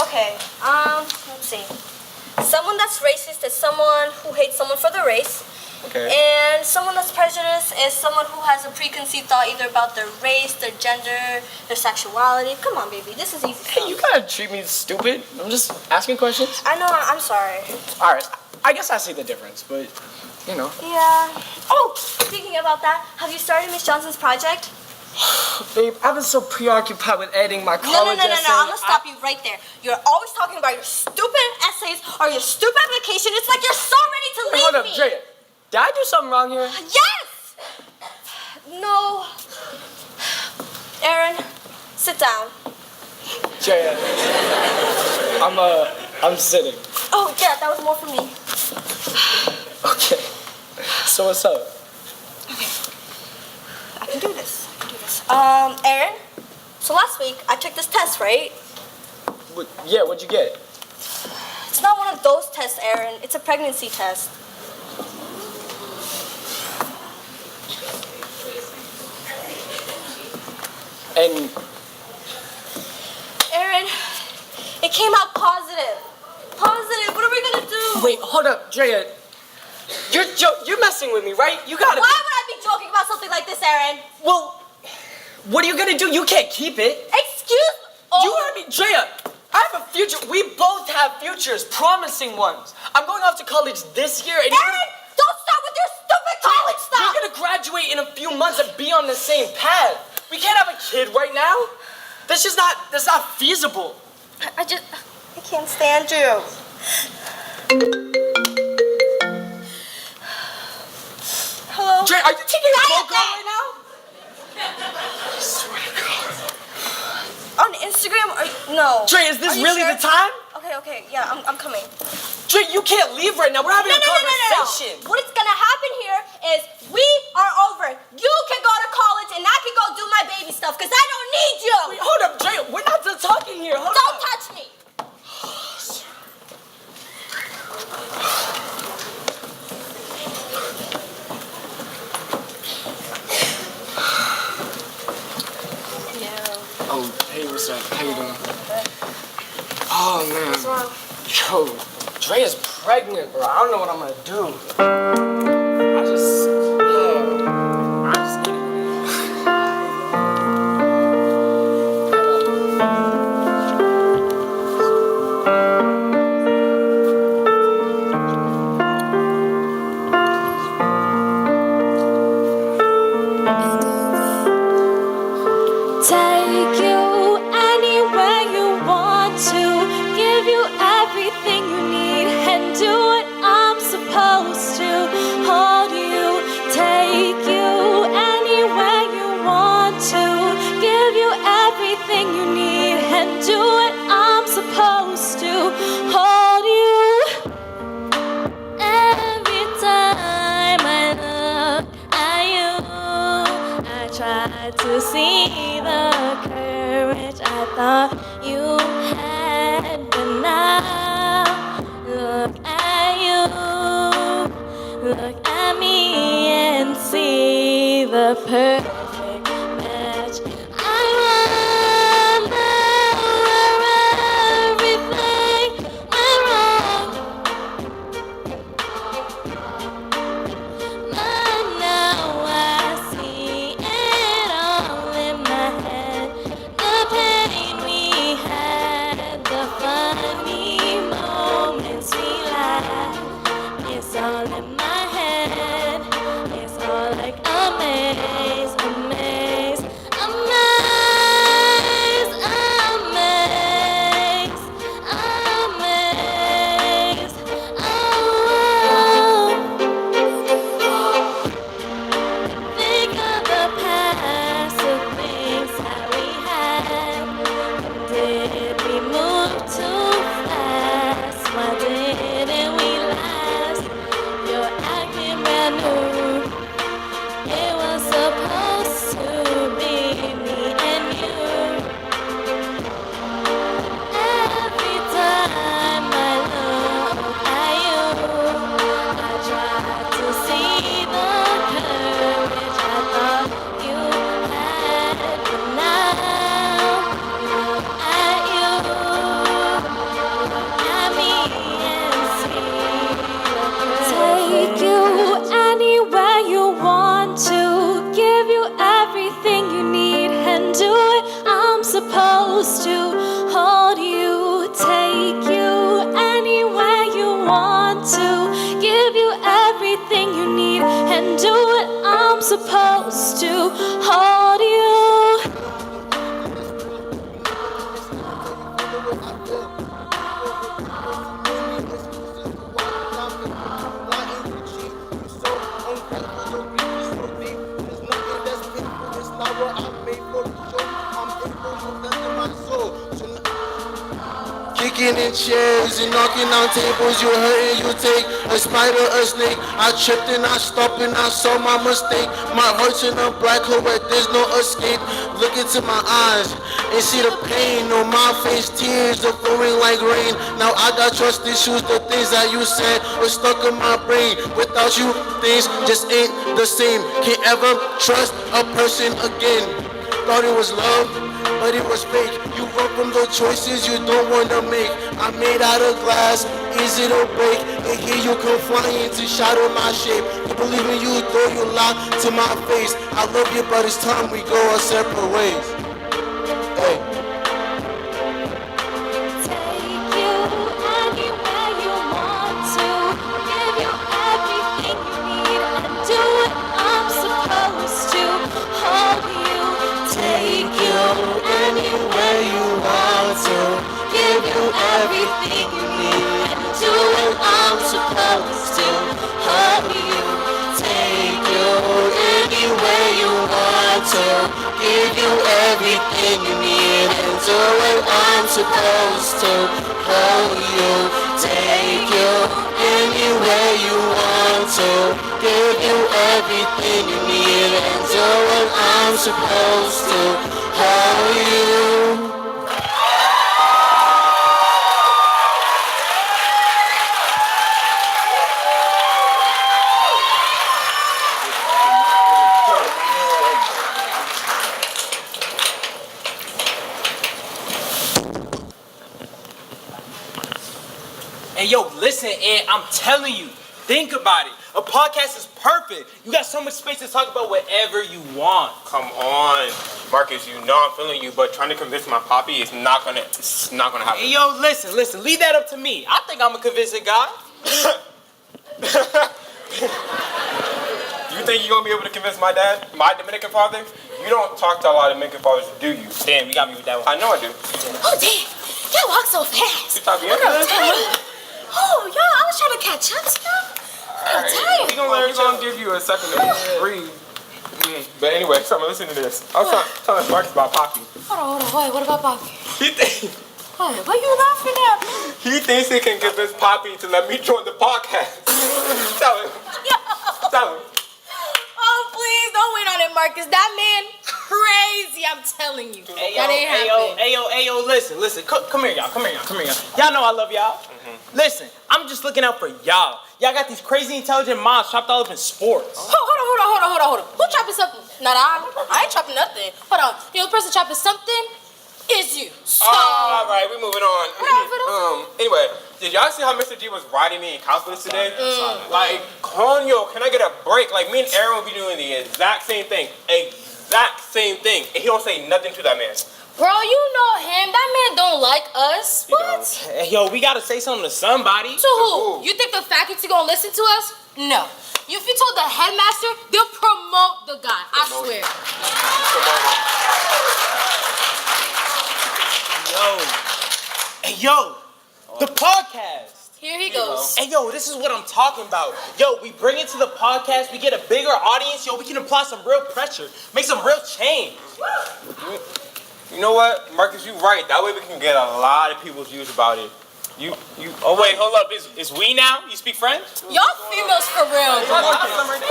Okay, let's see. Someone that's racist is someone who hates someone for their race. Okay. And someone that's prejudiced is someone who has a preconceived thought either about their race, their gender, their sexuality. Come on, baby, this is easy. Hey, you gotta treat me stupid. I'm just asking questions. I know, I'm sorry. All right, I guess I see the difference, but, you know. Yeah. Oh, speaking about that, have you started Miss Johnson's project? Babe, I've been so preoccupied with editing my college essay. No, I'm gonna stop you right there. You're always talking about your stupid essays or your stupid application. It's like you're so ready to leave Hold up, me. Drea. Did I do something wrong here? Yes! No. Aaron, sit down. Drea, I'm sitting. Oh, yeah, that was more for me. Okay. So what's up? I can do this. Aaron, so last week I took this test, right? Yeah, what'd you get? It's not one of those tests, Aaron. It's a pregnancy test. And Aaron, it came out positive. Positive. What are we gonna do? wait, hold up, Drea. You're messing with me, right? You gotta. Why would I be joking about something like this, Aaron? Well, what are you gonna do? You can't keep it. Excuse me. Oh. You heard me, Drea. I have a future. We both have futures, promising ones. I'm going off to college this year, and Aaron, don't start with your stupid college stuff. You're gonna graduate in a few months and be on the same path. We can't have a kid right now. That's not feasible. I can't stand you. Hello? Dre, are you taking a phone call right now? I swear to God. On Instagram? No. Dre, is this really sure? the time? Okay, yeah, I'm coming. Dre, you can't leave right now. We're having a conversation. No. What is gonna happen here is we are over. You can go to college and I can go do my baby stuff because I don't need you. Wait, hold up, Dre. We're not done talking here. Hold Don't up. touch me. Oh, hey, what's up? How you doing? Oh, man. What's wrong? Yo, Dre is pregnant, bro. I don't know what I'm gonna do. I just Take you anywhere you want to, give you everything you need, and do what I'm supposed to. Hold you, take you anywhere you want to, give you everything you need, and do what I'm supposed to. Hold you. Every time I look at you, I try to see the courage I thought you had, but now look at you, look at me and see the perfect match. I wonder where everything went wrong, but now I see it all in my head. The pain we had, the funny moments we laughed, it's all in my head. It's all like a maze, a maze, a maze, a maze, a maze. Oh. Think of the past, the things that we had. Did we move too fast? Why didn't we last? You're acting brand new. It was supposed to be me and you. Every time I look at you, I try to see the courage I thought you had, but now look at you, look at me and see the courage. Take you anywhere you want to, give you everything you need, and do it I'm supposed to. Hold you, take you anywhere you want to, give you everything you need, and do what I'm supposed to. Hold you. Kick Sneaking in chairs and knocking down tables. You hurt and you take a spider, a snake. I tripped and I stopped and I saw my mistake. My heart's in a black hole where there's no escape. Look into my eyes and see the pain on my face. Tears are flowing like rain. Now I got trust issues. The things that you said were stuck in my brain. Without you, things just ain't the same. Can't ever trust a person again. Thought it was love, but it was fake. You run from the choices you don't wanna make. I'm made out of glass, easy to break. And here you come flying to shadow my shape. You believe in you, though you lie to my face. I love you, but it's time we go our separate ways. Hey. Anywhere you want to, give you everything you need, and do what I'm supposed to. Hold you, take you anywhere you want to, give you everything you need, and do what I'm supposed to. Hold you, take you anywhere you want to, give you everything you need, and do what I'm supposed to. Hold you. Hey, yo, listen, Ed, I'm telling you, think about it. A podcast is perfect. You got so much space to talk about whatever you want. Come on, Marcus, you know I'm feeling you, but trying to convince my poppy is not gonna happen. Hey, yo, listen, leave that up to me. I think I'm a convincing guy. You think you're gonna be able to convince my dad, my Dominican father? You don't talk to a lot of Dominican fathers, do you? Damn, you got me with that one. I know I do. Oh, damn. Y'all walk so fast. You talk Oh, y'all, I was trying to catch up to y'all. I'm tired. We're gonna give you a second to breathe. But anyway, so I'm gonna listen to this. I was telling Marcus about Poppy. Hold on. Wait, what about Poppy? He thinks What you laughing at, man? he thinks he can convince Poppy to let me join the podcast. Tell him. Tell him. Oh, please, don't wait on it, Marcus. That man crazy, I'm telling you. That ain't happening. Hey, yo, listen. Come here, y'all. Y'all know I love y'all. Listen, I'm just looking out for y'all. Y'all got these crazy intelligent minds trapped all up in sports. Hold on. Who trapping something? Not I ain't trapping nothing. Hold on. The only person trapping something is you. So. All right, we moving on. Anyway, did y'all see how Mr. G was riding me in calculus today? Like, Conyo, can I get a break? Like, me and Aaron will be doing the exact same thing. And he don't say nothing to that man. Bro, you know him. That man don't like us. What? Hey, yo, we gotta say something to somebody. To who? You think the faculty gonna listen to us? No. If you told the headmaster, they'll promote the guy. I swear. Yo, the podcast. Here he goes. Hey, yo, this is what I'm talking about. Yo, we bring it to the podcast, we get a bigger audience. Yo, we can apply some real pressure, make some real change. You know what, Marcus, you right. That way we can get a lot of people's views about it. Oh wait, hold up. Is we now? You speak French? Y'all females for real. Bro, don't touch me.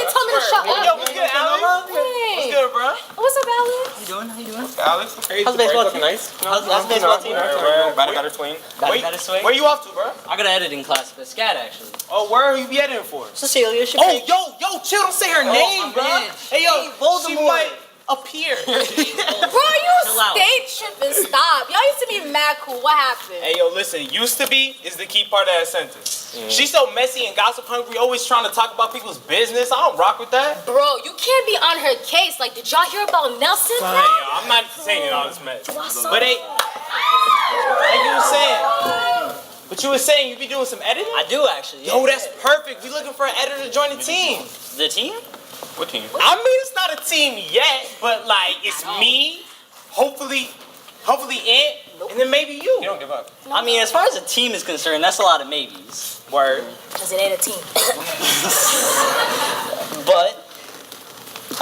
Tell me to shut up. Yo, what's good, Alex? Hey. What's good, bro? What's up, Alex? How you doing? Alex, How's the baseball team? nice. How's the baseball team? Better swing. Better swing? Where you off to, bro? I got an editing class for SCAD, actually. Oh, where are you be editing for? Cecilia, she yo, chill. Don't say her name, bro. Hey, yo, she might appear. Bro, you stage tripping. Stop. Y'all used to be mad cool. What happened? Hey, yo, listen. Used to be is the key part of that sentence. She's so messy and gossip hungry, always trying to talk about people's business. I don't rock with that. Bro, you can't be on her case. Like, did y'all hear about Nelson, bro? Hey, yo, I'm not saying all this mess. But hey, you were saying you be doing some editing? I do, actually. Yo, that's perfect. We looking for an editor to join the team. The team? What team? I mean, it's not a team yet, but like, it's me, hopefully Ant, and then maybe you. You don't give up. I mean, as far as a team is concerned, that's a lot of maybes. Word. Because it ain't a team. But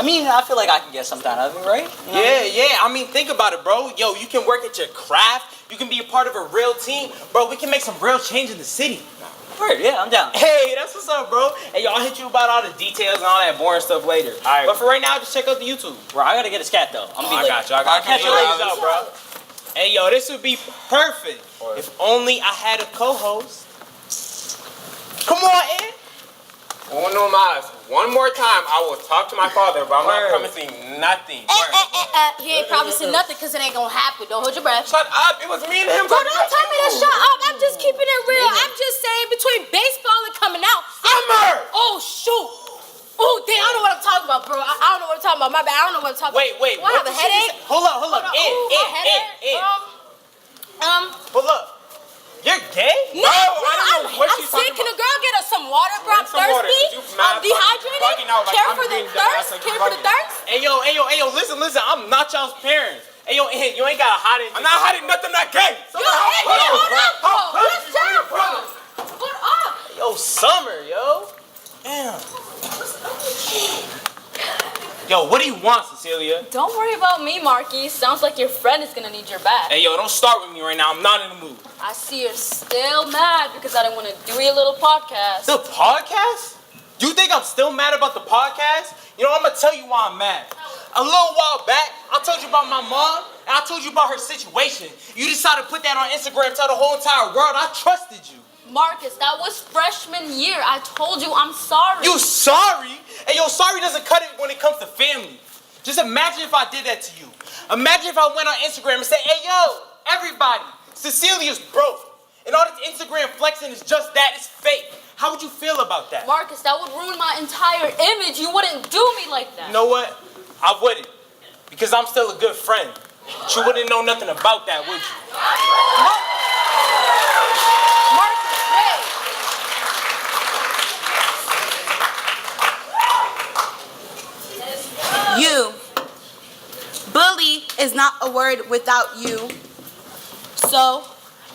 I mean, I feel like I can get something out of it, right? You know? Yeah. I mean, think about it, bro. Yo, you can work at your craft. You can be a part of a real team. Bro, we can make some real change in the city. Word, yeah, I'm down. Hey, that's what's up, bro. Hey, yo, I'll hit you about all the details and all that boring stuff later. All right. But for right now, just check out the YouTube. Bro, I gotta get a scat, though. I'm gonna be I late. got you. I got you. Catch you later. Out, bro. Hey, yo, this would be perfect if only I had a co-host. Come on, Ed. No mas. One more time, I will talk to my father, but I'm not promising nothing. He ain't promising nothing because it ain't gonna happen. Don't hold your breath. Shut up. It was me and him. Bro, don't tell me to shut up. I'm just keeping it real. I'm just saying between baseball and coming out. Summer! Oh, shoot. Oh, damn, I don't know what I'm talking about, bro. I don't know what I'm talking about. My bad. I don't know what I'm talking about. Wait. What, I have a headache? Hold up. Ed. Hold up. You're gay? No, I'm sick. Can a girl get us some water, bro? I'm thirsty. I'm dehydrated. Care for the thirst? Hey, yo, listen. I'm not y'all's parents. Hey, yo, Ed, you ain't got a hot in. I'm not hiding nothing. I'm not gay. Yo, Ed, hold up, bro. Let's chill, bro. Hold up. Yo, Summer, yo. Damn. Yo, what do you want, Cecilia? Don't worry about me, Marky. Sounds like your friend is gonna need your back. Hey, yo, don't start with me right now. I'm not in the mood. I see you're still mad because I didn't want to do your little podcast. The podcast? You think I'm still mad about the podcast? You know, I'm gonna tell you why I'm mad. A little while back, I told you about my mom, and I told you about her situation. You decided to put that on Instagram, tell the whole entire world I trusted you. Marcus, that was freshman year. I told you I'm sorry. You sorry? Hey, yo, sorry doesn't cut it when it comes to family. Just imagine if I did that to you. Imagine if I went on Instagram and said, hey, yo, everybody, Cecilia's broke. And all this Instagram flexing is just that, it's fake. How would you feel about that? Marcus, that would ruin my entire image. You wouldn't do me like that. You know what? I wouldn't. Because I'm still a good friend. But you wouldn't know nothing about that, would you? You. Bully is not a word without you. So,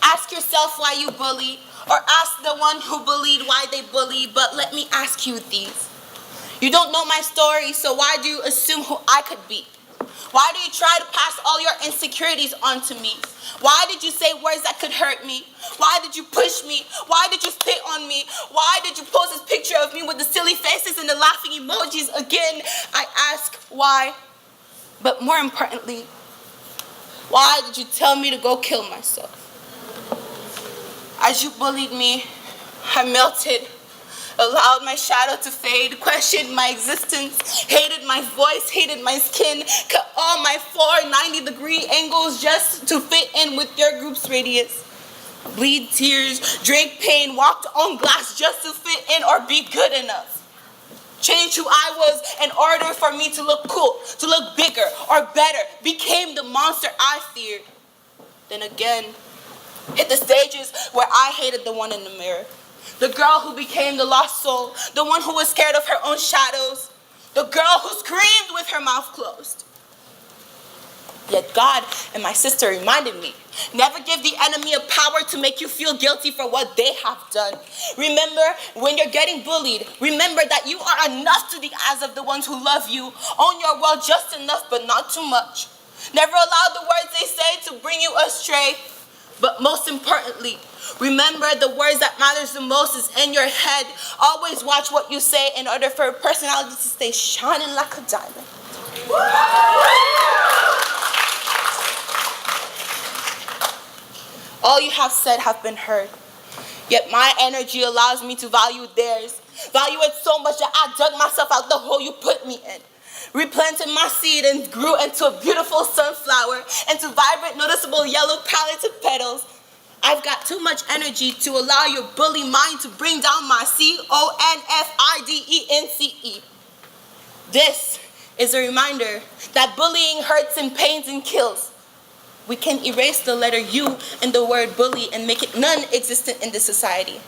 ask yourself why you bully, or ask the one who bullied why they bully, but let me ask you these. You don't know my story, so why do you assume who I could be? Why do you try to pass all your insecurities onto me? Why did you say words that could hurt me? Why did you push me? Why did you spit on me? Why did you post this picture of me with the silly faces and the laughing emojis? Again, I ask why. But more importantly, why did you tell me to go kill myself? As you bullied me, I melted, allowed my shadow to fade, questioned my existence, hated my voice, hated my skin, cut all my 490-degree angles just to fit in with your group's radius. Bleed tears, drink pain, walked on glass just to fit in or be good enough. Changed who I was in order for me to look cool, to look bigger or better, became the monster I feared. Then again, hit the stages where I hated the one in the mirror. The girl who became the lost soul, the one who was scared of her own shadows, the girl who screamed with her mouth closed. Yet God and my sister reminded me, never give the enemy a power to make you feel guilty for what they have done. Remember, when you're getting bullied, remember that you are enough to the eyes of the ones who love you. Own your world just enough, but not too much. Never allow the words they say to bring you astray. But most importantly, remember the words that matters the most is in your head. Always watch what you say in order for a personality to stay shining like a diamond. All you have said have been heard. Yet my energy allows me to value theirs. Value it so much that I dug myself out the hole you put me in. Replanted my seed and grew into a beautiful sunflower, into vibrant, noticeable yellow palettes of petals. I've got too much energy to allow your bully mind to bring down my CONFIDENCE. This is a reminder that bullying hurts and pains and kills. We can erase the letter U in the word bully and make it non-existent in this society.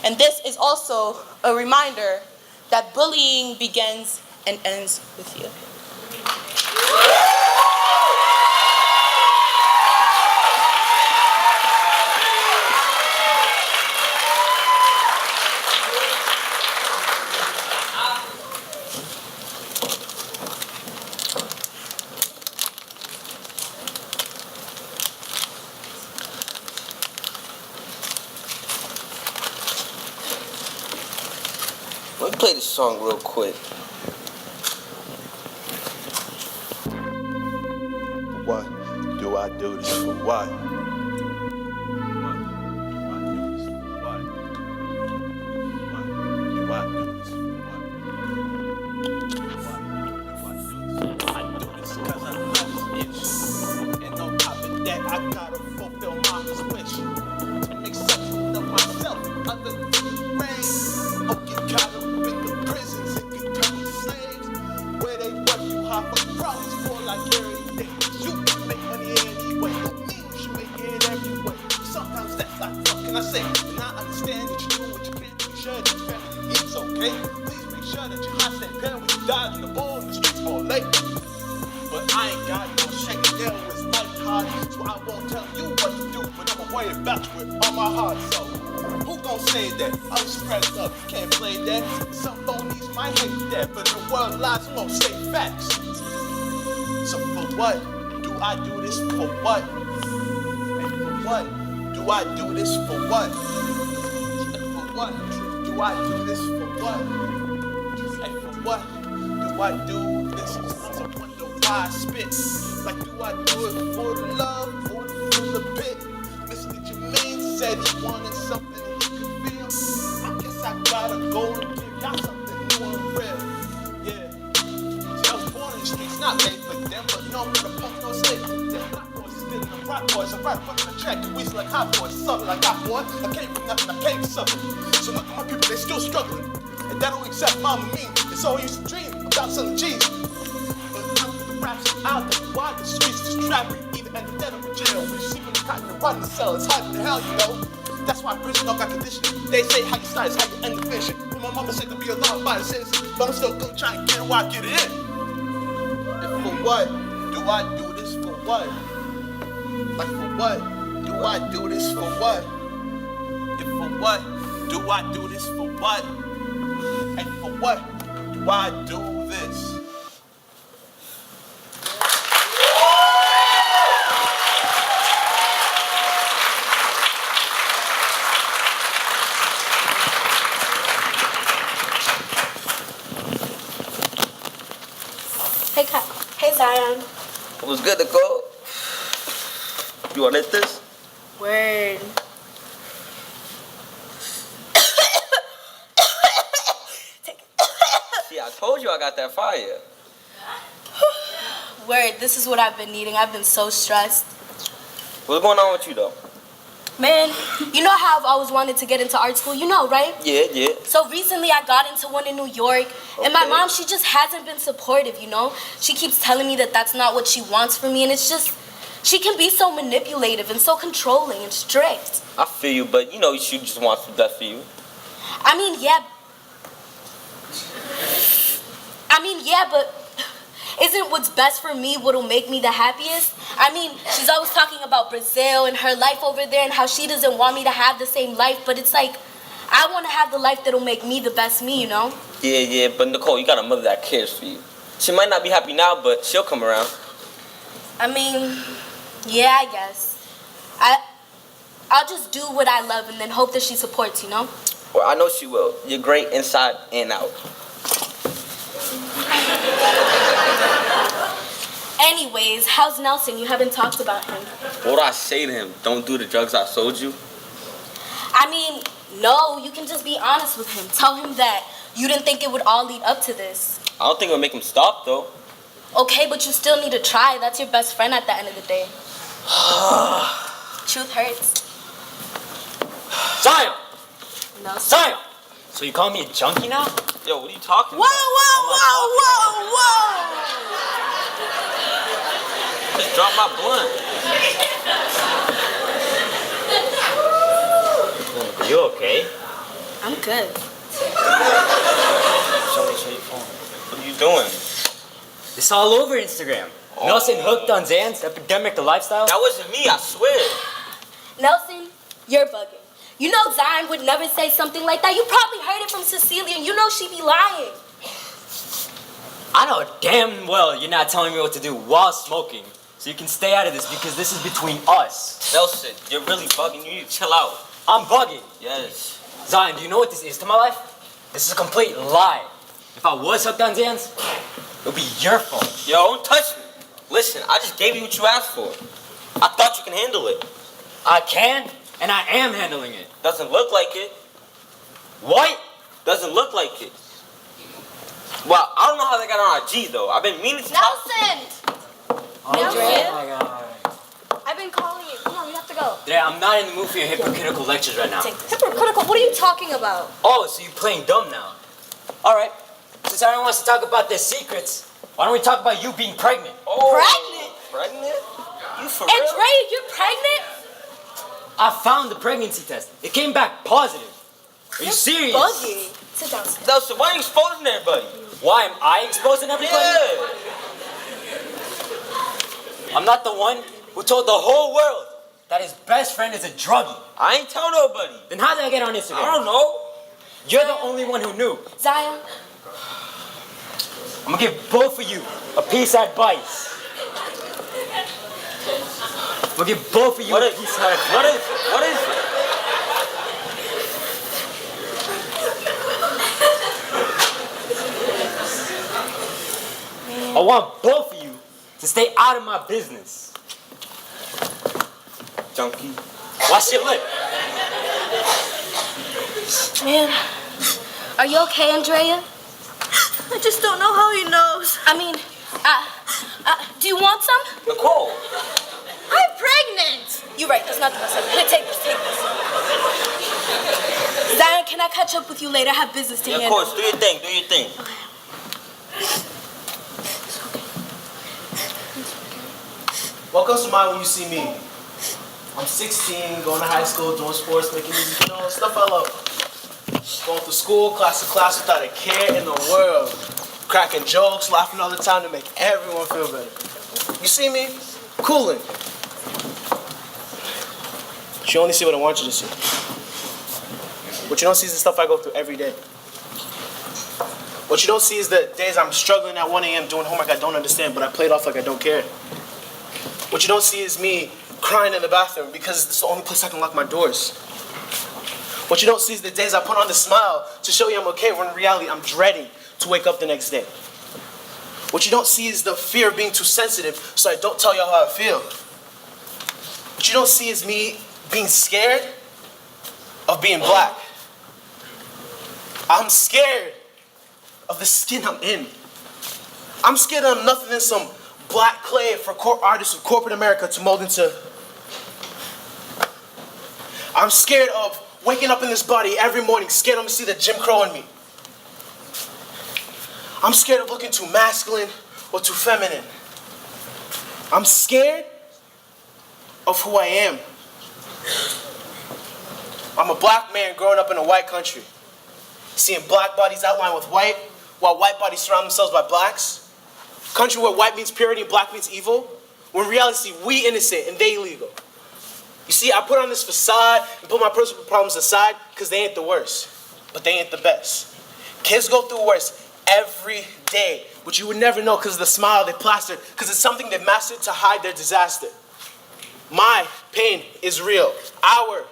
And this is also a reminder that bullying begins and ends with you. play this song real quick. What do I do this for? What? Hey, Zion. What's good, Nicole? You wanna hit this? Word. See, I told you I got that fire. Word, this is what I've been needing. I've been so stressed. What's going on with you, though? Man, you know how I've always wanted to get into art school? You know, right? Yeah. So recently I got into one in New York, and my mom, she just hasn't been supportive, you know? She keeps telling me that that's not what she wants for me, and it's just, she can be so manipulative and so controlling and strict. I feel you, but you know she just wants the best for you. I mean, yeah, but isn't what's best for me what'll make me the happiest? I mean, she's always talking about Brazil and her life over there and how she doesn't want me to have the same life, but it's like, I want to have the life that'll make me the best me, you know? Yeah, but Nicole, you got a mother that cares for you. She might not be happy now, but she'll come around. I mean, yeah, I guess. I'll just do what I love and then hope that she supports, you know? Well, I know she will. You're great inside and out. Anyways, how's Nelson? You haven't talked about him. What do I say to him? Don't do the drugs I sold you? I mean, no, you can just be honest with him. Tell him that you didn't think it would all lead up to this. I don't think it'll make him stop, though. Okay, but you still need to try. That's your best friend at the end of the day. Truth hurts. Zion! No. Zion! So you calling me a junkie now? Yo, what are you talking Whoa! Just drop my blunt. Are you okay? I'm good. Show your phone. What are you doing? It's all over Instagram. Nelson hooked on Zan's Epidemic the Lifestyle. That wasn't me, I swear. Nelson, you're bugging. You know Zion would never say something like that. You probably heard it from Cecilia, and you know she be lying. I know damn well you're not telling me what to do while smoking. So you can stay out of this because this is between us. Nelson, you're really bugging. You need to chill out. I'm bugging. Yes. Zion, do you know what this is to my life? This is a complete lie. If I was hooked on Zans, it would be your fault. Yo, don't touch me. Listen, I just gave you what you asked for. I thought you can handle it. I can, and I am handling it. Doesn't look like it. What? Doesn't look like it. Well, I don't know how they got on our G though. I've been meaning to talk. Nelson! Oh my God. I've been calling you. Come on, we have to go. Dre, I'm not in the mood for your hypocritical lectures right now. Hypocritical? What are you talking about? Oh, so you're playing dumb now. All right. Since everyone wants to talk about their secrets, why don't we talk about you being pregnant? Oh, Pregnant? Pregnant? You for And real? Dre, you're pregnant? I found the pregnancy test. It came back positive. Are you serious? Buggy. Sit down. No, so why are you exposing everybody? Why am I exposing everybody? Yeah. I'm not the one who told the whole world that his best friend is a druggie. I ain't tell nobody. Then how did I get on Instagram? I don't know. You're the only one who knew. Zion. I'm gonna give both of you a piece of advice. I'm gonna give both of you a piece of advice. What is it? I want both of you to stay out of my business. Junkie. Watch your lip. Man, are you okay, Andrea? I just don't know how he knows. I mean, do you want some? Nicole. I'm pregnant. You're right. That's not the best idea. Here, take this. Zion, can I catch up with you later? I have business to handle. Of course. Do your thing. Do your thing. What comes to mind when you see me? I'm 16, going to high school, doing sports, making music, stuff I love. Going through school, class to class without a care in the world. Cracking jokes, laughing all the time to make everyone feel better. You see me? Cooling. But you only see what I want you to see. What you don't see is the stuff I go through every day. What you don't see is the days I'm struggling at 1 a.m. doing homework I don't understand, but I play it off like I don't care. What you don't see is me crying in the bathroom because it's the only place I can lock my doors. What you don't see is the days I put on the smile to show you I'm okay, when in reality I'm dreading to wake up the next day. What you don't see is the fear of being too sensitive, so I don't tell you how I feel. What you don't see is me being scared of being black. I'm scared of the skin I'm in. I'm scared I'm nothing than some black clay for artists of corporate America to mold into. I'm scared of waking up in this body every morning, scared I'm gonna see the Jim Crow in me. I'm scared of looking too masculine or too feminine. I'm scared of who I am. I'm a black man growing up in a white country, seeing black bodies outlined with white, while white bodies surround themselves by blacks. Country where white means purity and black means evil, when in reality we innocent and they illegal. You see, I put on this facade and put my personal problems aside because they ain't the worst, but they ain't the best. Kids go through worse every day, but you would never know because of the smile they plastered, because it's something they mastered to hide their disaster. My pain is real. Our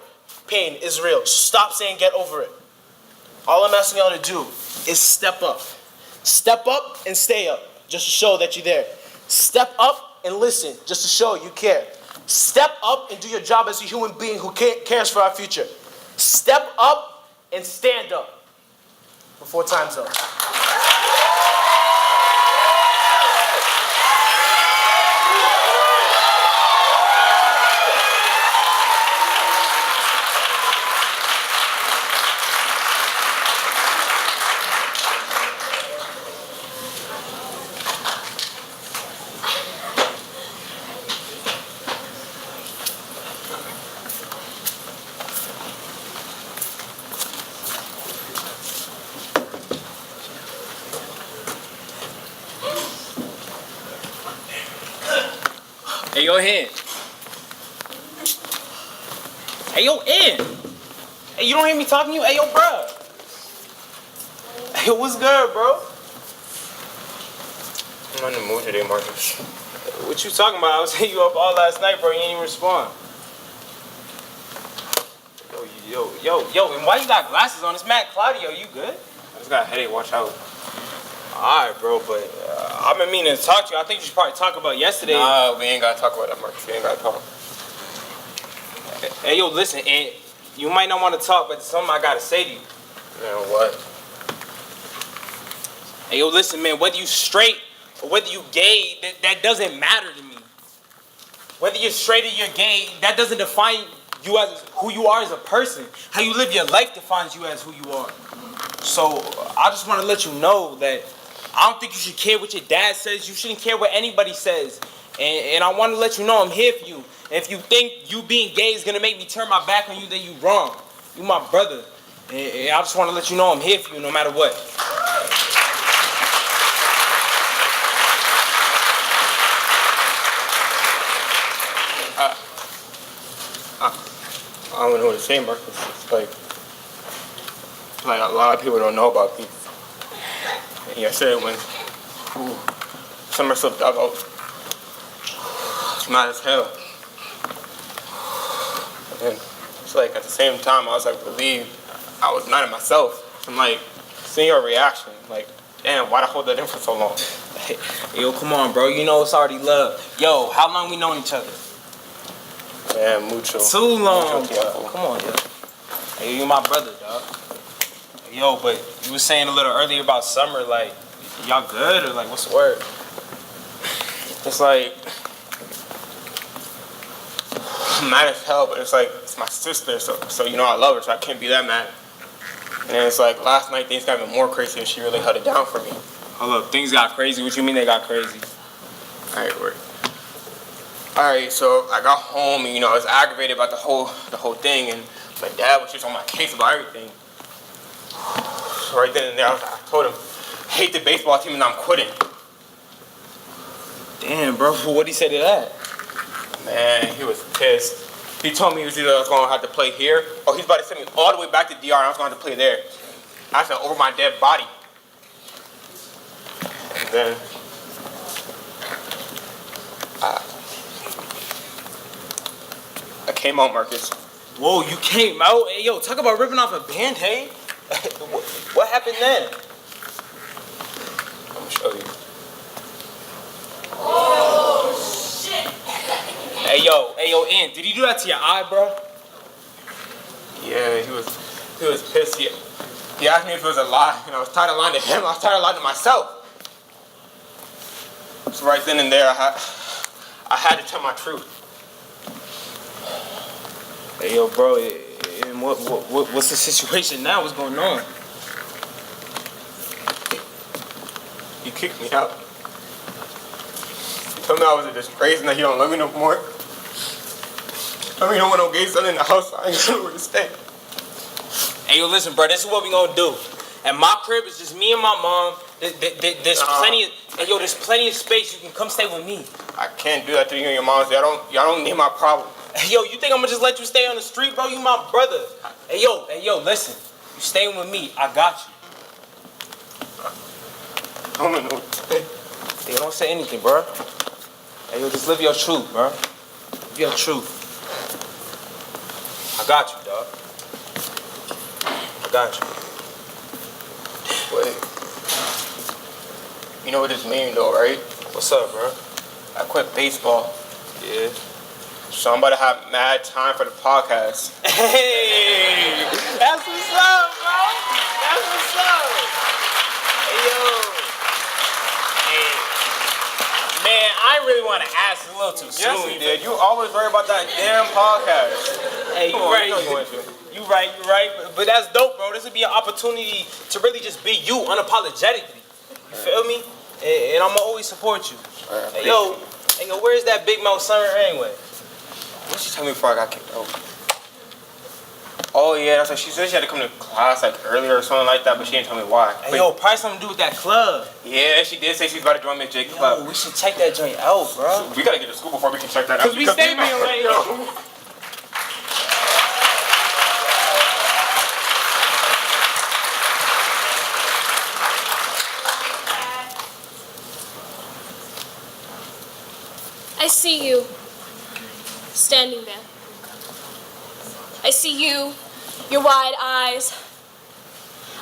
pain is real. Stop saying get over it. All I'm asking y'all to do is step up. Step up and stay up, just to show that you're there. Step up and listen, just to show you care. Step up and do your job as a human being who cares for our future. Step up and stand up before time's up. Hey, yo, Hen. Hey, yo, N. Hey, you don't hear me talking to you? Hey, yo, bro. Hey, yo, what's good, bro? I'm not in the mood today, Marcus. What you talking about? I was hitting you up all last night, bro. You didn't even respond. Yo, and why you got glasses on? It's Matt Claudio. You good? I just got a headache. Watch out. Alright, bro, but I've been meaning to talk to you. I think you should probably talk about yesterday. Nah, we ain't gotta talk about that, Marcus. We ain't gotta talk. Hey, yo, listen, and you might not want to talk, but there's something I gotta say to you. Man, what? Hey, yo, listen, man, whether you straight or whether you gay, that doesn't matter to me. Whether you're straight or you're gay, that doesn't define you as who you are as a person. How you live your life defines you as who you are. So I just want to let you know that I don't think you should care what your dad says. You shouldn't care what anybody says. And I want to let you know I'm here for you. And if you think you being gay is going to make me turn my back on you, then you wrong. You my brother. And I just want to let you know I'm here for you no matter what. I don't know what to say, Marcus. It's like a lot of people don't know about me. And yesterday when Somerville dug out, it's mad as hell. And it's like at the same time I was like relieved I was not in myself. I'm like seeing your reaction, like damn, why'd I hold that in for so long? Hey, yo, come on, bro. You know it's already love. Yo, how long we known each other? Man, mucho. Too long, mucho bro. Come on, yo. Hey, you my brother, dog. Yo, but you was saying a little earlier about summer, like, y'all good or like, what's the word? It's like I'm mad as hell, but it's like it's my sister, so you know I love her, so I can't be that mad. And then it's like last night things got even more crazy, and she really held it down for me. Hold up, things got crazy. What you mean they got crazy? Alright, so I got home and I was aggravated about the whole thing, and my dad was just on my case about everything. So right then and there, I told him, I hate the baseball team and I'm quitting. Damn, bro, what'd he say to that? Man, he was pissed. He told me he was either going to have to play here, or he's about to send me all the way back to DR and I was going to have to play there. I said, over my dead body. And then I came out, Marcus. Whoa, you came out? Hey, yo, talk about ripping off a Band-Aid. What happened then? I'm gonna show you. Oh, shit. Hey, yo, Ant, did he do that to your eye, bro? Yeah, he was pissed. He asked me if it was a lie, and I was tired of lying to him. I was tired of lying to myself. So right then and there, I had to tell my truth. Hey, yo, bro, and what's the situation now? What's going on? He kicked me out. He told me I was a disgrace and that he don't love me no more. Told me he don't want no gay son in the house. I ain't got nowhere to stay. Hey, yo, listen, bro, this is what we gonna do. At my crib, it's just me and my mom. There's plenty of space. You can come stay with me. I can't do that to you and your mom. Y'all don't need my problem. Hey, yo, you think I'm gonna just let you stay on the street, bro? You my brother. Hey, yo, listen. You staying with me. I got you. I don't know what to say. Hey, don't say anything, bro. Hey, yo, just live your truth, bro. Live your truth. I got you, dog. I got you. Wait. You know what this means, though, right? What's up, bro? I quit baseball. Yeah. So I'm about to have mad time for the podcast. Hey, that's what's up, bro. That's what's up. Hey, yo. Hey, man, I really want to ask a little too soon. Yes, you did. You always worry about that damn podcast. Hey, you right. You right. But that's dope, bro. This would be an opportunity to really just be you unapologetically. You feel me? And I'm gonna always support you. Right, hey, yo, where's that Big Mouth Summer anyway? What did she tell me before I got kicked out? Oh yeah, that's like she said she had to come to class like earlier or something like that, but she didn't tell me why. Hey, yo, probably something to do with that club. Yeah, she did say she's about to join me at J Club. Yo, we should check that joint out, bro. We gotta get to school before we can check that out. Cause we stay being right, yo. I see you standing there. I see you, your wide eyes.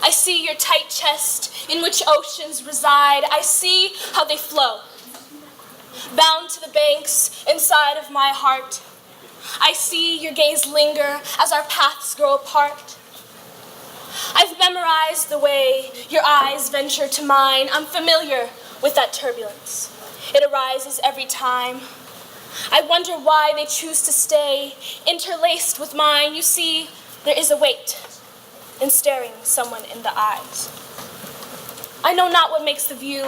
I see your tight chest in which oceans reside. I see how they flow, bound to the banks inside of my heart. I see your gaze linger as our paths grow apart. I've memorized the way your eyes venture to mine. I'm familiar with that turbulence. It arises every time. I wonder why they choose to stay interlaced with mine. You see, there is a weight in staring someone in the eyes. I know not what makes the view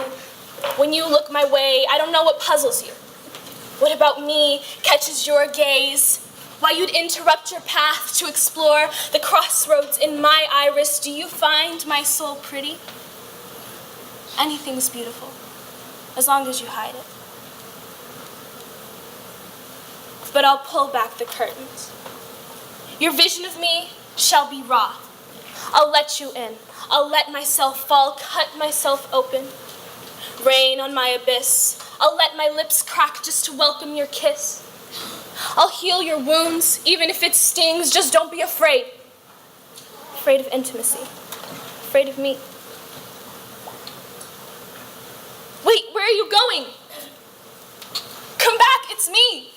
when you look my way. I don't know what puzzles you. What about me catches your gaze? Why you'd interrupt your path to explore the crossroads in my iris? Do you find my soul pretty? Anything's beautiful, as long as you hide it. But I'll pull back the curtains. Your vision of me shall be raw. I'll let you in. I'll let myself fall, cut myself open. Rain on my abyss. I'll let my lips crack just to welcome your kiss. I'll heal your wounds, even if it stings. Just don't be afraid. Afraid of intimacy. Afraid of me. Wait, where are you going? Come back, it's me.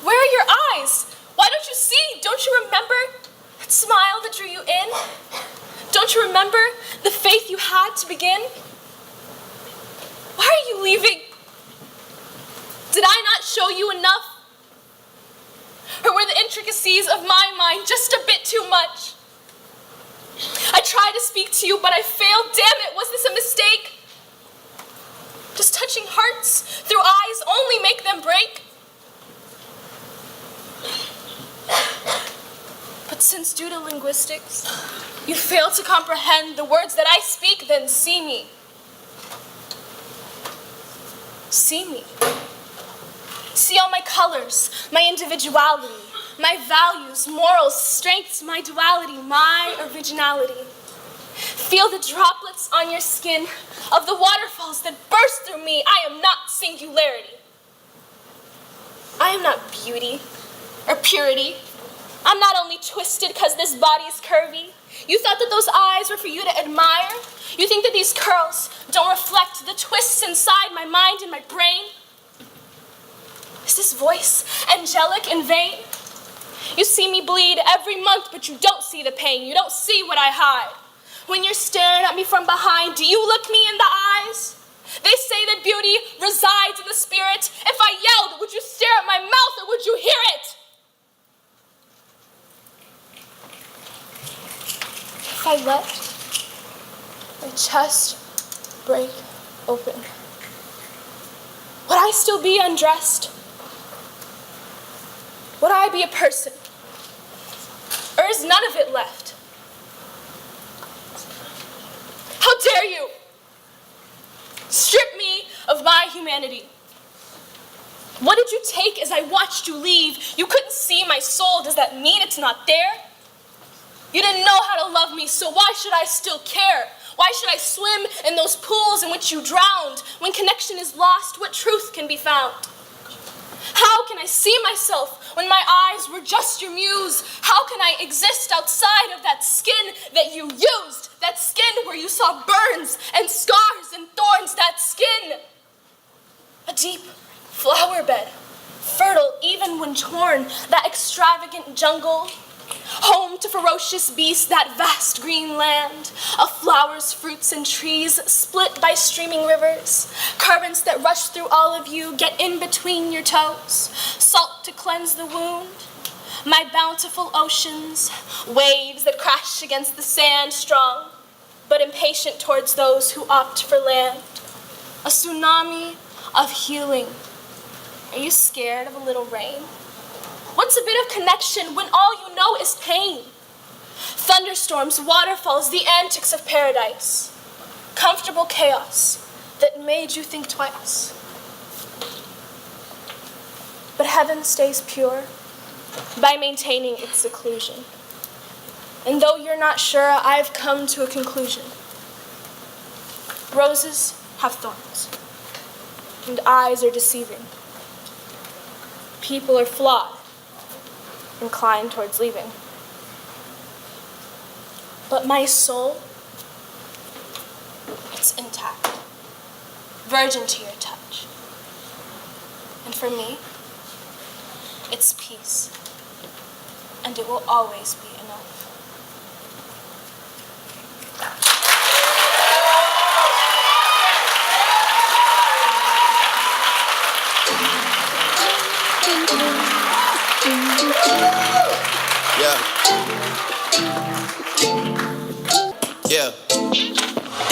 Where are your eyes? Why don't you see? Don't you remember that smile that drew you in? Don't you remember the faith you had to begin? Why are you leaving? Did I not show you enough? Or were the intricacies of my mind just a bit too much? I tried to speak to you, but I failed. Damn it, was this a mistake? Does touching hearts through eyes only make them break? But since due to linguistics, you fail to comprehend the words that I speak, then see me. See me. See all my colors, my individuality, my values, morals, strengths, my duality, my originality. Feel the droplets on your skin of the waterfalls that burst through me. I am not singularity. I am not beauty or purity. I'm not only twisted because this body is curvy. You thought that those eyes were for you to admire? You think that these curls don't reflect the twists inside my mind and my brain? Is this voice angelic in vain? You see me bleed every month, but you don't see the pain. You don't see what I hide. When you're staring at me from behind, do you look me in the eyes? They say that beauty resides in the spirit. If I yelled, would you stare at my mouth or would you hear it? If I let my chest break open, would I still be undressed? Would I be a person? Or is none of it left? How dare you strip me of my humanity? What did you take as I watched you leave? You couldn't see my soul. Does that mean it's not there? You didn't know how to love me, so why should I still care? Why should I swim in those pools in which you drowned? When connection is lost, what truth can be found? How can I see myself when my eyes were just your muse? How can I exist outside of that skin that you used? That skin where you saw burns and scars and thorns, that skin. A deep flower bed, fertile even when torn, that extravagant jungle, home to ferocious beasts, that vast green land of flowers, fruits, and trees, split by streaming rivers, currents that rush through all of you, get in between your toes, salt to cleanse the wound, my bountiful oceans, waves that crash against the sand, strong but impatient towards those who opt for land, a tsunami of healing. Are you scared of a little rain? What's a bit of connection when all you know is pain? Thunderstorms, waterfalls, the antics of paradise. Comfortable chaos that made you think twice. But heaven stays pure by maintaining its seclusion. And though you're not sure, I've come to a conclusion. Roses have thorns, and eyes are deceiving. People are flawed, inclined towards leaving. But my soul, it's intact, virgin to your touch. And for me, it's peace, and it will always be enough. Yeah.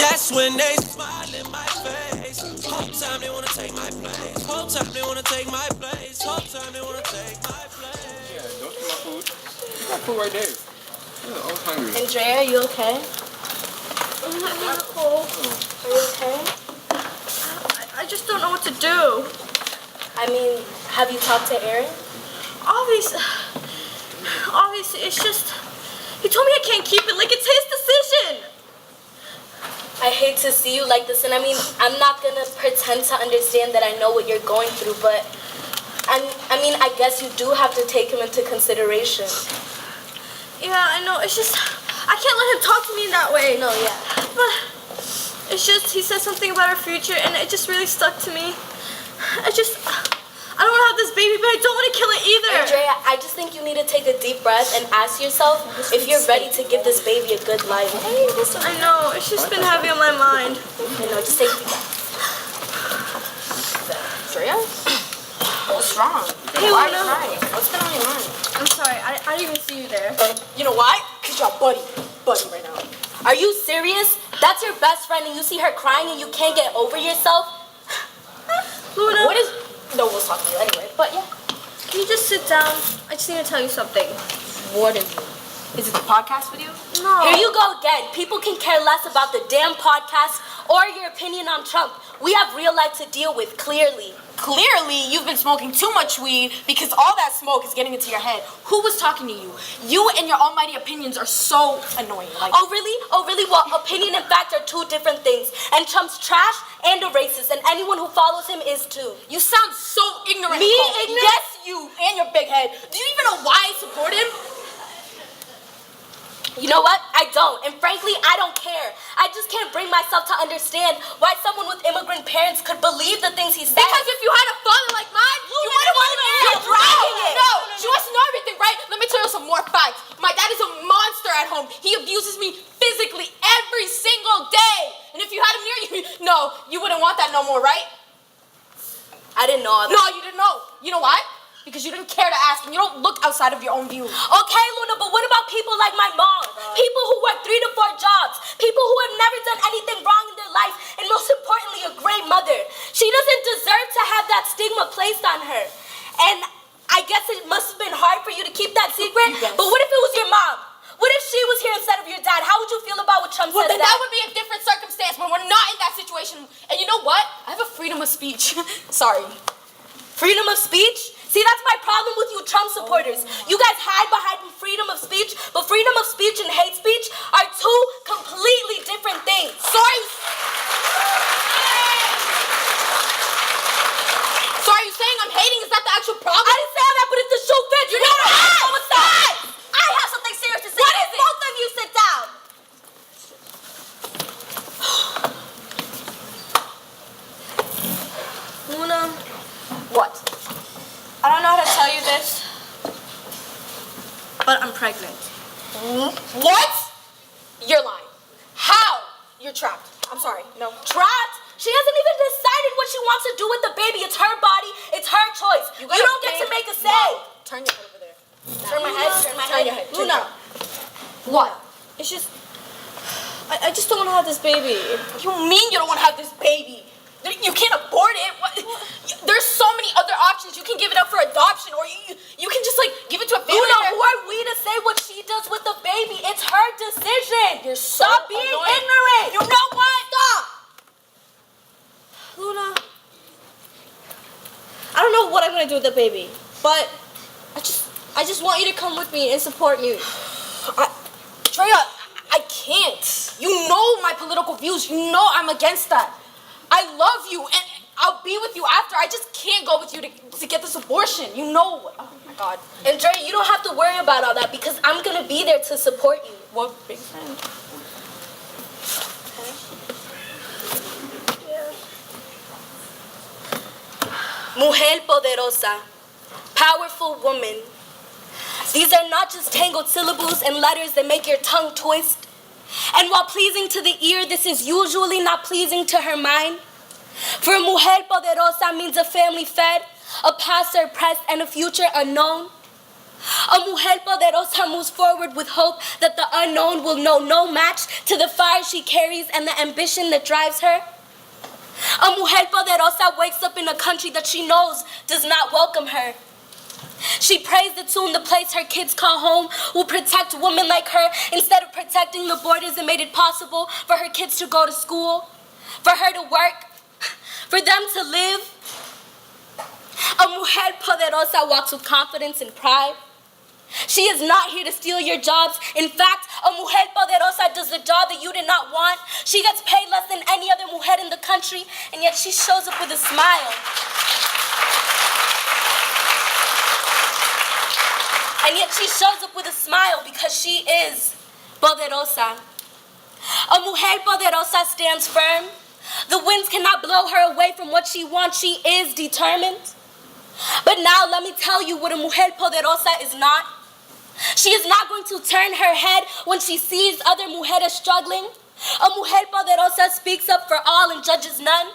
That's when they smile in my face. Whole time they wanna take my place. Whole time they wanna take my place. Whole time they wanna take my place. Yeah, don't eat my food. You got food right there. Yeah, I was hungry. Andrea, are you okay? I'm not cold. Are you okay? I just don't know what to do. I mean, have you talked to Aaron? Obviously, it's just, he told me I can't keep it, like it's his decision. I hate to see you like this, and I mean, I'm not gonna pretend to understand that I know what you're going through, but I guess you do have to take him into consideration. Yeah, I know, it's just, I can't let him talk to me in that way. No, yeah. But it's just, he said something about our future, and it just really stuck to me. I don't want to have this baby, but I don't want to kill it either. Andrea, I just think you need to take a deep breath and ask yourself if you're ready to give this baby a good life. I know, it's just been heavy on my mind. I know, just take a deep breath. Andrea? What's wrong? Hey, Why are Luna. you crying? What's been on your mind? I'm sorry, I didn't even see you there. You know why? Because you're buddy right now. Are you serious? That's your best friend and you see her crying and you can't get over yourself? Luna. What is... No, we'll talk to you anyway, but yeah. Can you just sit down? I just need to tell you something. What is it? Is it the podcast video? No. Here you go again. People can care less about the damn podcast or your opinion on Trump. We have real life to deal with, clearly. Clearly, you've been smoking too much weed because all that smoke is getting into your head. Who was talking to you? You and your almighty opinions are so annoying. Oh, really? Oh, really? Well, opinion and fact are two different things. And Trump's trash and a racist, and anyone who follows him is too. You sound so ignorant. Me, Nicole. ignorant? Yes, you and your big head. Do you even know why I support him? You know what? I don't. And frankly, I don't care. I just can't bring myself to understand why someone with immigrant parents could believe the things he said. Because if you had a father like mine, you wouldn't want to marry. You're dragging it. No, she wants to know everything, right? Let me tell you some more facts. My dad is a monster at home. He abuses me physically every single day. And if you had him near you, no, you wouldn't want that no more, right? I didn't know all that. No, you didn't know. You know why? Because you didn't care to ask and you don't look outside of your own view. Okay, Luna, but what about people like my mom? People who work 3 to 4 jobs. People who have never done anything wrong in their life. And most importantly, a great mother. She doesn't deserve to have that stigma placed on her. And I guess it must have been hard for you to keep that secret. But what if it was your mom? What if she was here instead of your dad? How would you feel about what Trump says? Then that would be a different circumstance when we're not in that situation. And you know what? I have a freedom of speech. Sorry. Freedom of speech? See, that's my problem with you Trump supporters. You guys hide behind freedom of speech, but freedom of speech and hate speech are two completely different things. Sorry. So are you saying I'm hating? Is that the actual problem? I didn't say all that, but if the shoe fits, you know what? What's that? I have something serious to say. What is it? Both of you sit down. Luna, What? I don't know how to tell you this, but I'm pregnant. What? You're lying. How? You're trapped. I'm sorry. No. Trapped? She hasn't even decided what she wants to do with the baby. It's her body. It's her choice. You don't get to make a say. No. Turn your head over there. Turn my head. Turn my head. Turn your head. Luna, What? it's just, I just don't want to have this baby. You mean you don't want to have this baby? You can't abort it. What? There's so many other options. You can give it up for adoption, or you can just like give it to a family. Luna, who are we to say what she does with the baby? It's her decision. You're so Stop being annoying. ignorant. You know what? Stop. Luna, I don't know what I'm gonna do with the baby, but I just want you to come with me and support me. Drea, I can't. You know my political views. You know I'm against that. I love you, and I'll be with you after. I just can't go with you to get this abortion. You know. Oh my God. And Dre, you don't have to worry about all that because I'm gonna be there to support you. What big friend? Mujer poderosa, powerful woman. These are not just tangled syllables and letters that make your tongue twist. And while pleasing to the ear, this is usually not pleasing to her mind. For mujer poderosa means a family fed, a past suppressed, and a future unknown. A mujer poderosa moves forward with hope that the unknown will know no match to the fire she carries and the ambition that drives her. A mujer poderosa wakes up in a country that she knows does not welcome her. She prays that soon the place her kids call home will protect women like her instead of protecting the borders that made it possible for her kids to go to school, for her to work, for them to live. A mujer poderosa walks with confidence and pride. She is not here to steal your jobs. In fact, a mujer poderosa does the job that you did not want. She gets paid less than any other mujer in the country, and yet she shows up with a smile. And yet she shows up with a smile because she is poderosa. A mujer poderosa stands firm. The winds cannot blow her away from what she wants. She is determined. But now let me tell you what a mujer poderosa is not. She is not going to turn her head when she sees other mujeres struggling. A mujer poderosa speaks up for all and judges none.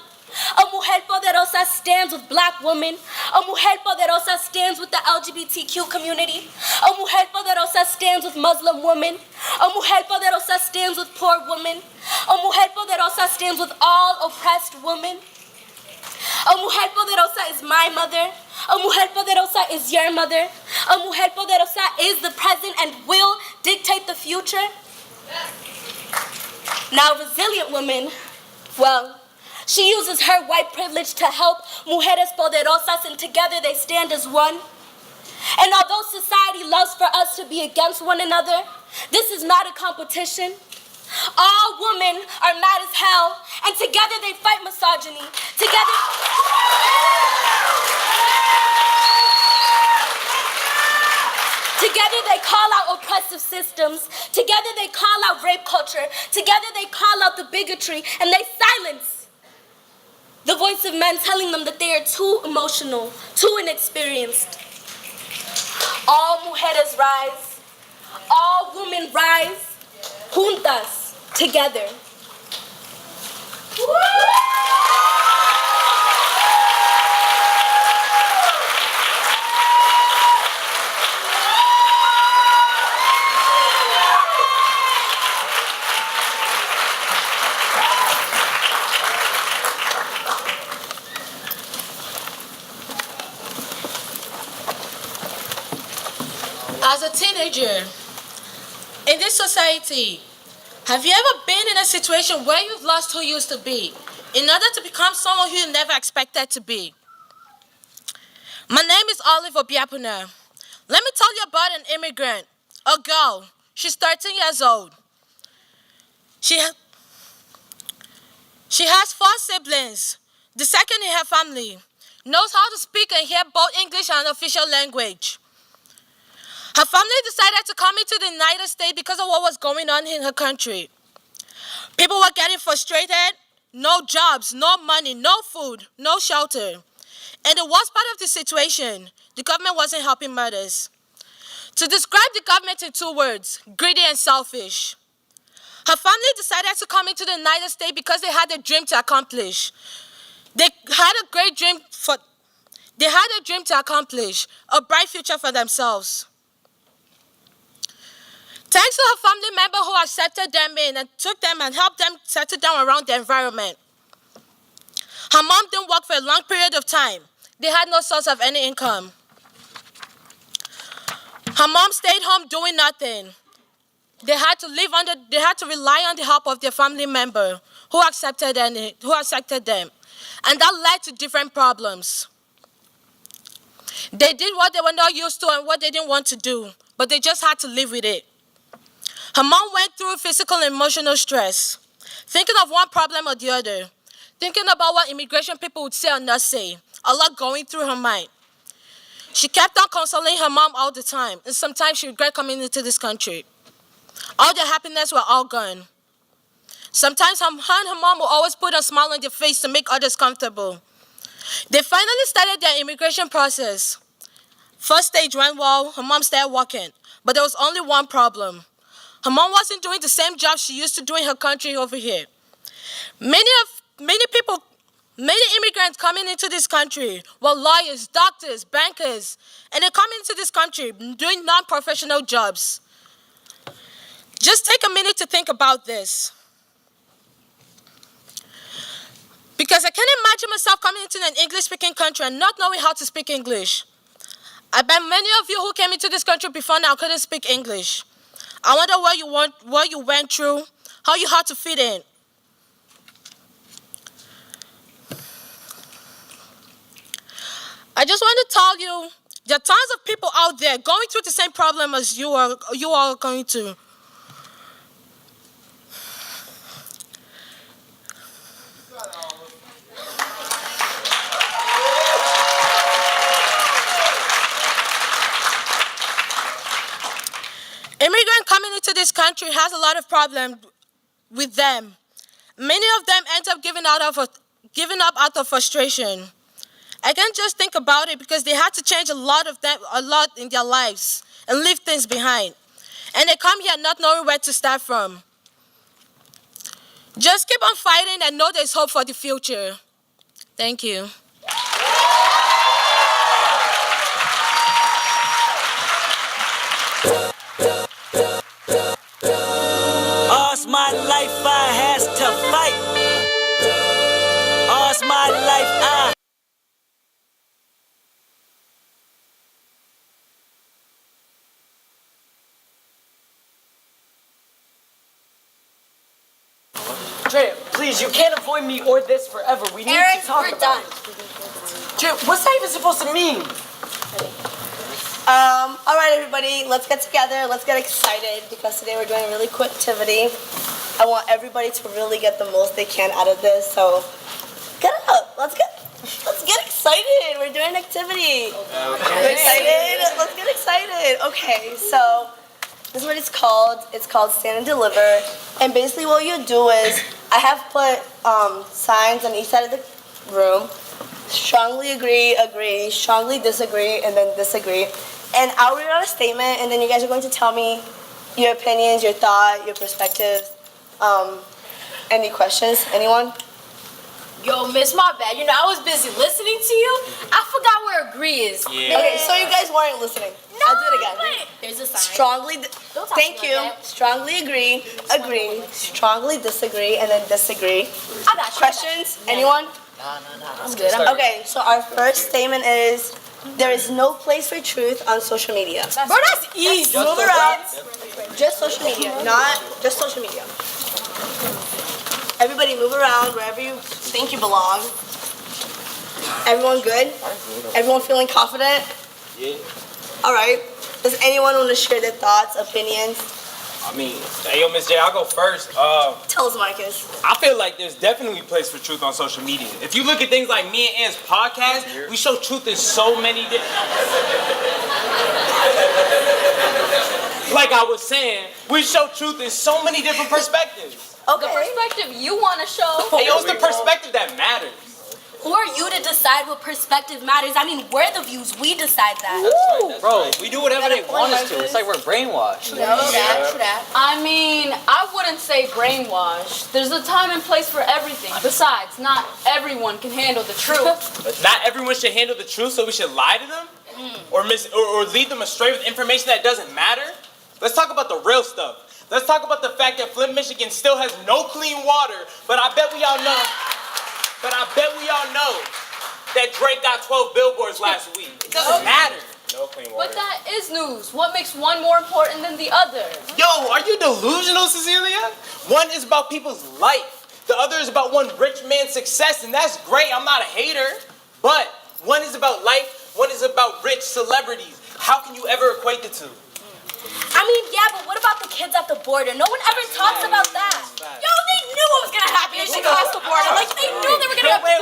A mujer poderosa stands with black women. A mujer poderosa stands with the LGBTQ community. A mujer poderosa stands with Muslim women. A mujer poderosa stands with poor women. A mujer poderosa stands with all oppressed women. A mujer poderosa is my mother. A mujer poderosa is your mother. A mujer poderosa is the present and will dictate the future. Now, resilient women, well, she uses her white privilege to help mujeres poderosas, and together they stand as one. And although society loves for us to be against one another, this is not a competition. All women are mad as hell, and together they fight misogyny. Together they call out oppressive systems. Together they call out rape culture. Together they call out the bigotry, and they silence the voice of men telling them that they are too emotional, too inexperienced. All mujeres rise. All women rise. Juntas, together. As a teenager, in this society, have you ever been in a situation where you've lost who you used to be in order to become someone who you never expected to be? My name is Olive Obiapuna. Let me tell you about an immigrant, a girl. She's 13 years old. She has 4 siblings. The second in her family knows how to speak and hear both English and official language. Her family decided to come into the United States because of what was going on in her country. People were getting frustrated, no jobs, no money, no food, no shelter. And the worst part of the situation, the government wasn't helping mothers. To describe the government in 2 words, greedy and selfish. Her family decided to come into the United States because they had a dream to accomplish. They had a dream to accomplish, a bright future for themselves. Thanks to her family member who accepted them in and took them and helped them settle down around the environment. Her mom didn't work for a long period of time. They had no source of any income. Her mom stayed home doing nothing. They had to rely on the help of their family member who accepted them. And that led to different problems. They did what they were not used to and what they didn't want to do, but they just had to live with it. Her mom went through physical and emotional stress, thinking of one problem or the other. thinking about what immigration people would say or not say, a lot going through her mind. She kept on consoling her mom all the time, and sometimes she regret coming into this country. All their happiness were all gone. Sometimes her and her mom will always put a smile on their face to make others comfortable. They finally started their immigration process. First stage went well, her mom started working, but there was only one problem. Her mom wasn't doing the same job she used to do in her country over here. Many immigrants coming into this country were lawyers, doctors, bankers, and they come into this country doing non-professional jobs. Just take a minute to think about this. Because I can't imagine myself coming into an English-speaking country and not knowing how to speak English. I bet many of you who came into this country before now couldn't speak English. I wonder what you went through, how you had to fit in. I just want to tell you, there are tons of people out there going through the same problem as you are going to. Immigrant coming into this country has a lot of problems with them. Many of them end up giving up out of frustration. I can't just think about it because they had to change a lot in their lives and leave things behind. And they come here not knowing where to start from. Just keep on fighting and know there's hope for the future. Thank you. All's my life I has to fight. All's my life I. Drea, please, you can't avoid me or this forever. We need to talk about done. Drea, what's that even supposed to mean? All right, everybody, let's get together. Let's get excited because today we're doing a really cool activity. I want everybody to really get the most they can out of this. So get up. Let's get excited. We're doing an activity. We're excited. Let's get excited. Okay, so this is what it's called. It's called Stand and Deliver. And basically what you do is I have put signs on each side of the room. Strongly agree, agree, strongly disagree, and then disagree. And I'll read out a statement, and then you guys are going to tell me your opinions, your thought, your perspectives. Any questions? Anyone? Yo, miss, my bad. You know, I was busy listening to you. I forgot where agree is. Yeah. Okay, so you guys weren't listening. No, I'll do it again. wait. There's a sign. Thank you. Strongly agree, agree, strongly disagree, and then disagree. I got you. Questions? Anyone? No. I'm good. Okay, so our first statement is, there is no place for truth on social media. Bro, that's easy. Move around. Just social media, not just social media. Everybody move around wherever you think you belong. Everyone good? Everyone feeling confident? Yeah. All right. Does anyone want to share their thoughts, opinions? I mean, hey, yo, Miss J, I'll go first. Tell us, Marcus. I feel like there's definitely a place for truth on social media. If you look at things like me and Ann's podcast, we show truth in so many different... Like I was saying, we show truth in so many different perspectives. Okay. The perspective you want to show. Hey, yo, it's the perspective that matters. Who are you to decide what perspective matters? I mean, we're the views. We decide that. Bro, we do whatever they want us to. It's like we're brainwashed. True that. I mean, I wouldn't say brainwashed. There's a time and place for everything. Besides, not everyone can handle the truth. But not everyone should handle the truth, so we should lie to them? Or lead them astray with information that doesn't matter? Let's talk about the real stuff. Let's talk about the fact that Flint, Michigan still has no clean water, but I bet we all know that Drake got 12 billboards last week. It doesn't matter. No clean water. But that is news. What makes one more important than the other? Yo, are you delusional, Cecilia? One is about people's life. The other is about one rich man's success, and that's great. I'm not a hater. But one is about life, one is about rich celebrities. How can you ever equate the two? I mean, yeah, but what about the kids at the border? No one ever talks about that. Yo, they knew what was gonna happen. They should cross the border. Like, they knew they were gonna. Wait.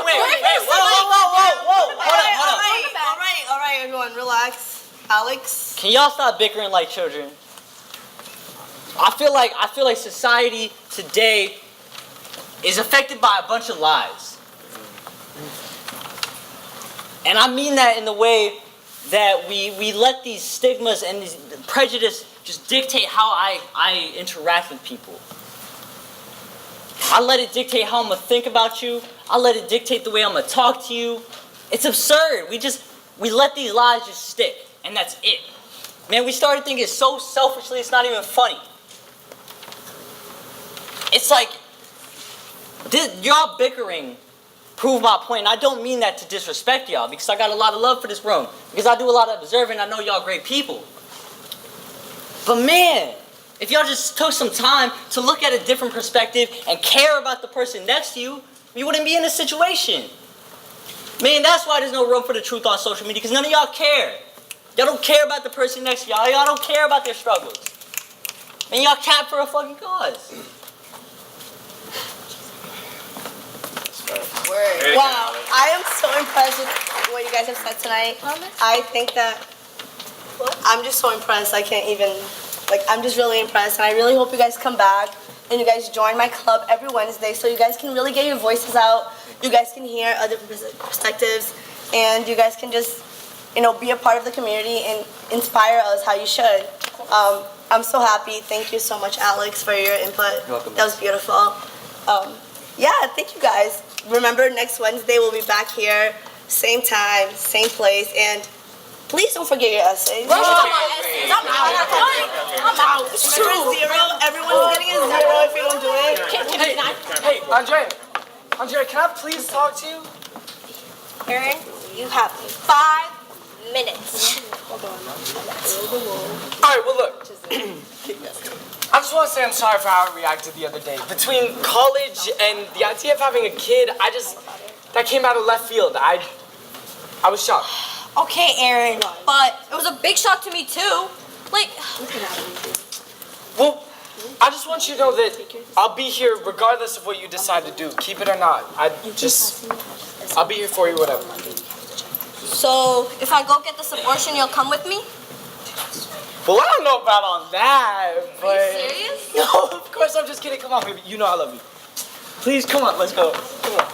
Whoa. All right, everyone, relax. Alex. Can y'all stop bickering like children? I feel like society today is affected by a bunch of lies. And I mean that in the way that we let these stigmas and these prejudice just dictate how I interact with people. I let it dictate how I'm gonna think about you. I let it dictate the way I'm gonna talk to you. It's absurd. We let these lies just stick, and that's it. Man, we started thinking so selfishly, it's not even funny. It's like, y'all bickering prove my point. And I don't mean that to disrespect y'all, because I got a lot of love for this room. Because I do a lot of observing, I know y'all great people. But man, if y'all just took some time to look at a different perspective and care about the person next to you, you wouldn't be in this situation. Man, that's why there's no room for the truth on social media, because none of y'all care. Y'all don't care about the person next to y'all. Y'all don't care about their struggles. Man, y'all cap for a fucking cause. Word. Wow, I am so impressed with what you guys have said tonight. I think that I'm just so impressed. I can't even, I'm just really impressed. And I really hope you guys come back and you guys join my club every Wednesday so you guys can really get your voices out. You guys can hear other perspectives and you guys can just, be a part of the community and inspire us how you should. I'm so happy. Thank you so much, Alex, for your input. You're welcome. That was beautiful. Thank you guys. Remember, next Wednesday we'll be back here, same time, same place, and please don't forget your essays. I'm out. It's true. Remember zero? Everyone's getting a zero if you don't do it. Hey, Andrea, can I please talk to you? Aaron, you have 5 minutes. All right, well, look. I just want to say I'm sorry for how I reacted the other day. Between college and the idea of having a kid, that came out of left field. I was shocked. Okay, Aaron, but it was a big shock to me too. Well, I just want you to know that I'll be here regardless of what you decide to do. Keep it or not. I'll be here for you, whatever. So, if I go get this abortion, you'll come with me? Well, I don't know about on that, but... Are you serious? No, of course, I'm just kidding. Come on, baby. You know I love you. Please, come on. Let's go. Come on.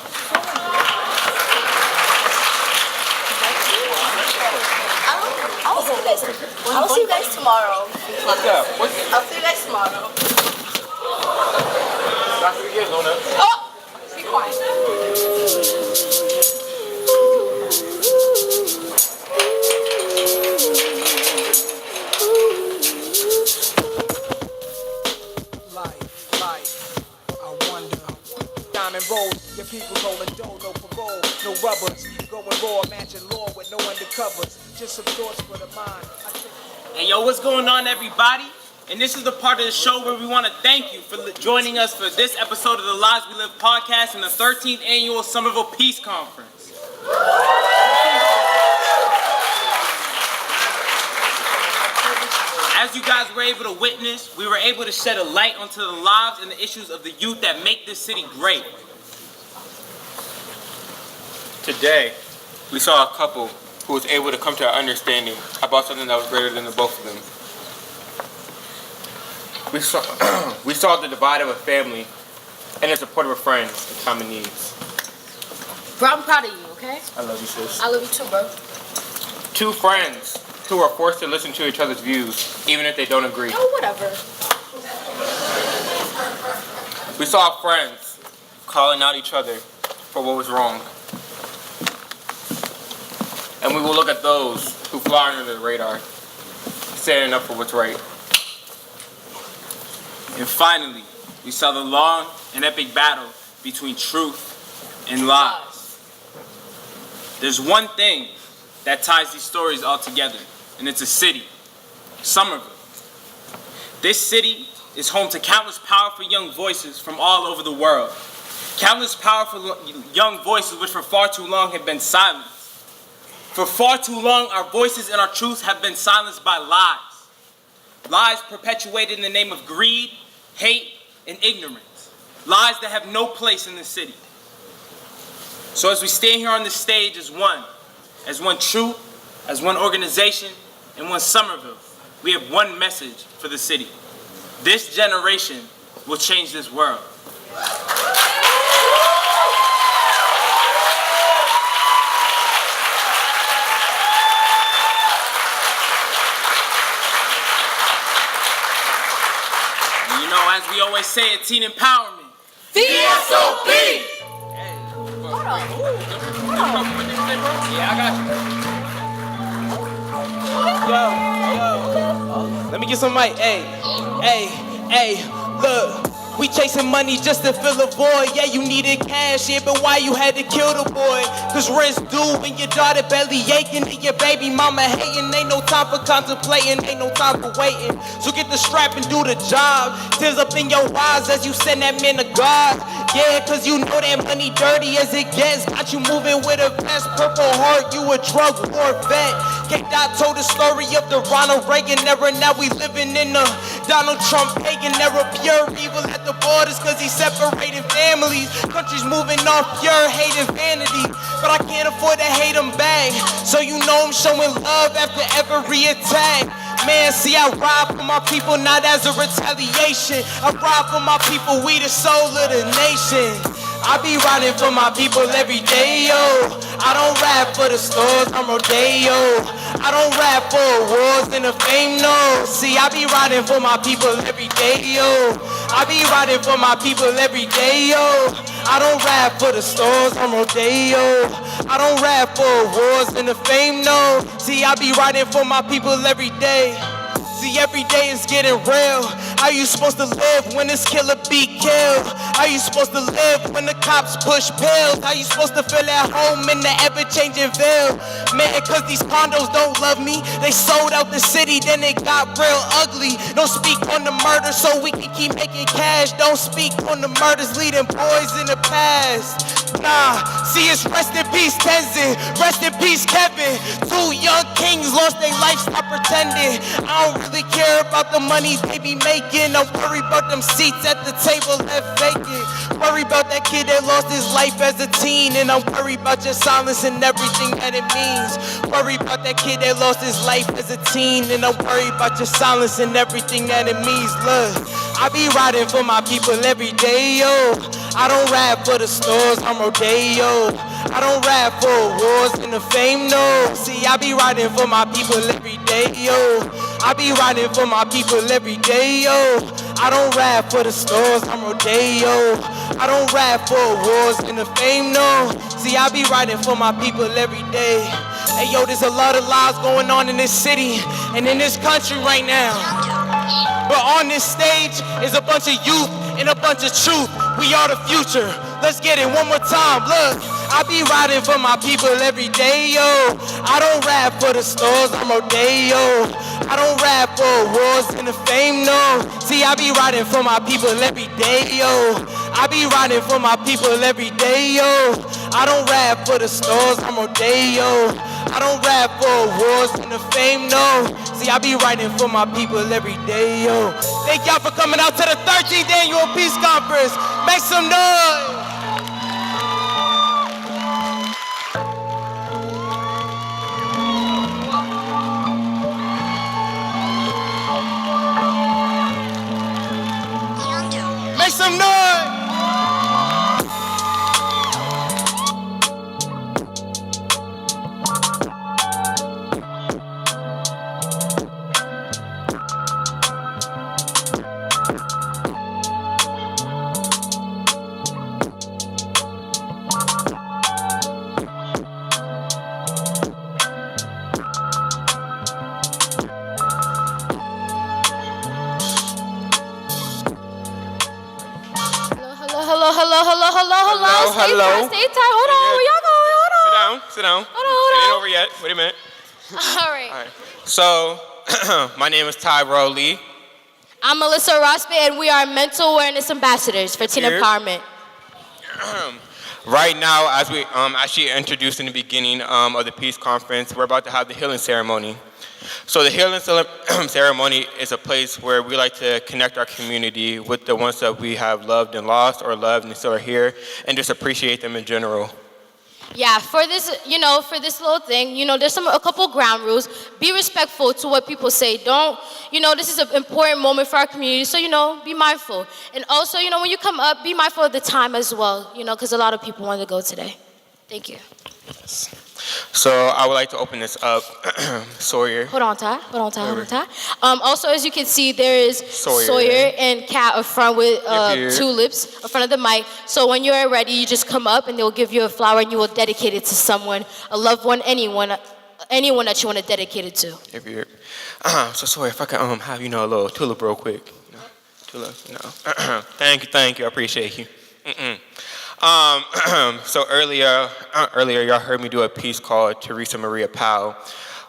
I'll see you guys tomorrow. Let's go. I'll see you guys tomorrow. Oh! Be quiet. Diamond rolls, your people rolling dough, no parole, no rubbers. Going raw, matching law with no undercovers. Just some thoughts for the mind. Hey, yo, what's going on, everybody? And this is the part of the show where we want to thank you for joining us for this episode of the Lives We Live podcast and the 13th annual Somerville Peace Conference. As you guys were able to witness, we were able to shed a light onto the lives and the issues of the youth that make this city great. Today, we saw a couple who was able to come to an understanding about something that was greater than the both of them. We saw the divide of a family and the support of a friend in time of needs. Bro, I'm proud of you, okay? I love you, sis. I love you too, bro. 2 friends who are forced to listen to each other's views, even if they don't agree. Oh, whatever. We saw friends calling out each other for what was wrong. And we will look at those who fly under the radar, standing up for what's right. And finally, we saw the long and epic battle between truth and lies. There's one thing that ties these stories all together, and it's a city, Somerville. This city is home to countless powerful young voices from all over the world. Countless powerful young voices which for far too long have been silenced. For far too long, our voices and our truths have been silenced by lies. Lies perpetuated in the name of greed, hate, and ignorance. Lies that have no place in the city. So as we stand here on this stage as one troop, as one organization, and one Somerville, we have one message for the city. This generation will change this world. You know, as we always say at Teen Empowerment, VSOP! Yeah, I got you. Yo, let me get some mic. Hey, look. We chasing money just to fill a void. Yeah, you needed cash, yeah, but why you had to kill the boy? Cause rent's due and your daughter belly aching and your baby mama hating. Ain't no time for contemplating, ain't no time for waiting. So get the strap and do the job. Tears up in your eyes as you send that man to God. Yeah, cause you know that money dirty as it gets. Got you moving with a vest, purple heart, you a drug war vet. K-Dot told the story of the Ronald Reagan era. Now we living in the Donald Trump pagan era. Pure evil at the borders cause he separating families. Countries moving off pure hate and vanity. But I can't afford to hate them back. So you know I'm showing love after every attack. Man, see, I ride for my people, not as a retaliation. I ride for my people, we the soul of the nation. I be riding for my people every day, yo. I don't rap for the stores, I'm rodeo. I don't rap for awards and the fame, no. See, I be riding for my people every day, yo. I be riding for my people every day, yo. I don't rap for the stores, I'm rodeo. I don't rap for awards and the fame, no. See, I be riding for my people every day. See, every day is getting real. How you supposed to live when this killer be killed? How you supposed to live when the cops push pills? How you supposed to feel at home in the ever-changing Ville? Man, cause these condos don't love me. They sold out the city, then it got real ugly. Don't speak on the murder so we can keep making cash. Don't speak on the murders leading boys in the past. Nah, see, it's rest in peace Tenzin, rest in peace Kevin. Two young kings lost their life, stop pretending. I don't really care about the money they be making. I'm worried about them seats at the table left vacant. Worry about that kid that lost his life as a teen. And I'm worried about your silence and everything that it means. Worry about that kid that lost his life as a teen. And I'm worried about your silence and everything that it means. Look, I be riding for my people every day, yo. I don't rap for the stores, I'm rodeo. I don't rap for awards and the fame, no. See, I be riding for my people every day, yo. I be riding for my people every day, yo. I don't rap for the stores, I'm rodeo. I don't rap for awards and the fame, no. See, I be riding for my people every day. Hey, yo, there's a lot of lies going on in this city and in this country right now. But on this stage is a bunch of youth and a bunch of truth. We are the future. Let's get it one more time. Look, I be riding for my people every day, yo. I don't rap for the stores, I'm rodeo. I don't rap for awards and the fame, no. See, I be riding for my people every day, yo. I be riding for my people every day, yo. I don't rap for the stores, I'm rodeo. I don't rap for awards and the fame, no. See, I be writing for my people every day, yo. Thank y'all for coming out to the 13th Annual Peace Conference. Make some noise. Make some noise. Hello. Stay tight. Hold on. Where y'all going? Hold on. Sit down. Hold on. It ain't over yet. Wait a minute. All right. So, my name is Ty Rowley. I'm Melissa Rosby, and we are mental awareness ambassadors for teen empowerment. Right now, as we actually introduced in the beginning of the Peace Conference, we're about to have the healing ceremony. So the healing ceremony is a place where we like to connect our community with the ones that we have loved and lost or loved and still are here, and just appreciate them in general. Yeah, for this, for this little thing, there's a couple ground rules. Be respectful to what people say. Don't, this is an important moment for our community, so, be mindful. And also, when you come up, be mindful of the time as well, because a lot of people want to go today. Thank you. So I would like to open this up. Sawyer. Hold on, Ty. Also, as you can see, there is Sawyer and Kat up front with tulips in front of the mic. So when you're ready, you just come up and they'll give you a flower and you will dedicate it to someone, a loved one, anyone that you want to dedicate it to. So Sawyer, if I could have a little tulip real quick. Tulip. Thank you. I appreciate you. So earlier y'all heard me do a piece called Teresa Maria Powell,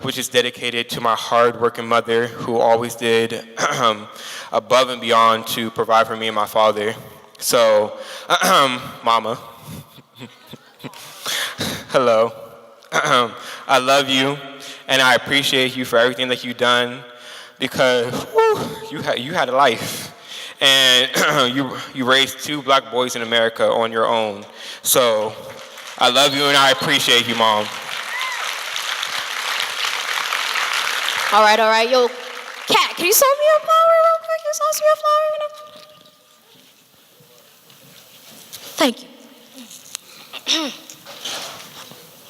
which is dedicated to my hard-working mother who always did above and beyond to provide for me and my father. So, Mama, hello. I love you, and I appreciate you for everything that you've done, because you had a life. And you raised 2 black boys in America on your own. So I love you and I appreciate you, Mom. All right. Yo, Kat, can you sell me a flower real quick? Can you sell me a flower? Thank you.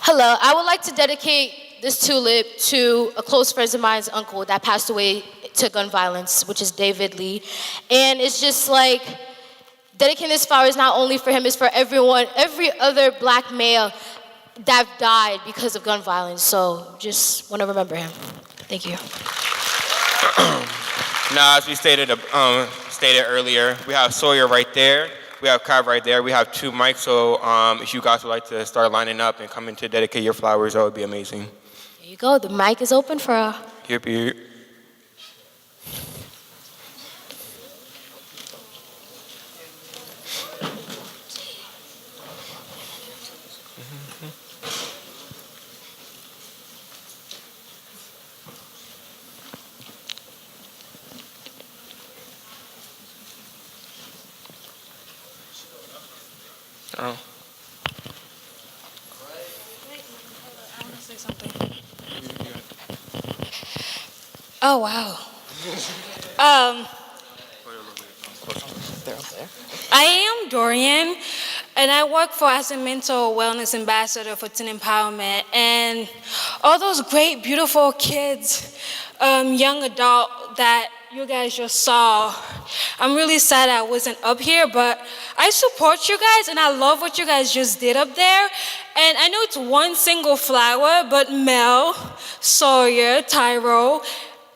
Hello, I would like to dedicate this tulip to a close friend of mine's uncle that passed away to gun violence, which is David Lee. And it's just like, dedicating this flower is not only for him, it's for everyone, every other black male that died because of gun violence. So just want to remember him. Thank you. Now, as we stated earlier, we have Sawyer right there. We have Kai right there. We have 2 mics, so if you guys would like to start lining up and come in to dedicate your flowers, that would be amazing. There you go. The mic is open for Yep. Oh. I want to say something. Oh, wow. I am Dorian, and I work as a mental wellness ambassador for Teen Empowerment. And all those great, beautiful kids, young adult that you guys just saw, I'm really sad I wasn't up here, but I support you guys, and I love what you guys just did up there. And I know it's one single flower, but Mel, Sawyer, Tyro,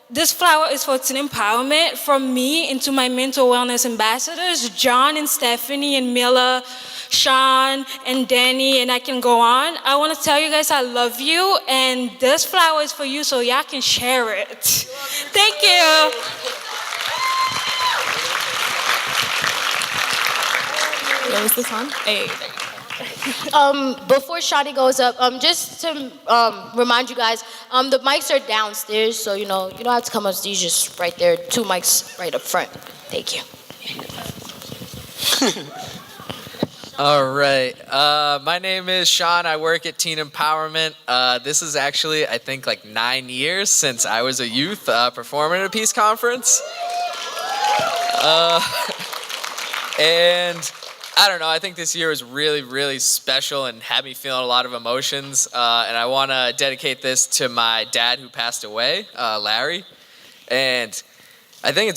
this flower is for Teen Empowerment from me and to my mental wellness ambassadors, John and Stephanie and Mila, Sean and Danny, and I can go on. I want to tell you guys I love you, and this flower is for you so y'all can share it. Thank you. Yeah, is this on? Hey, there you go. Before Shadi goes up, just to remind you guys, the mics are downstairs, so you don't have to come upstairs, just right there, 2 mics right up front. Thank you. All right. My name is Sean. I work at Teen Empowerment. This is actually, I think, like 9 years since I was a youth performing at a peace conference. And I don't know, I think this year was really, really special and had me feeling a lot of emotions. And I want to dedicate this to my dad who passed away, Larry. And I think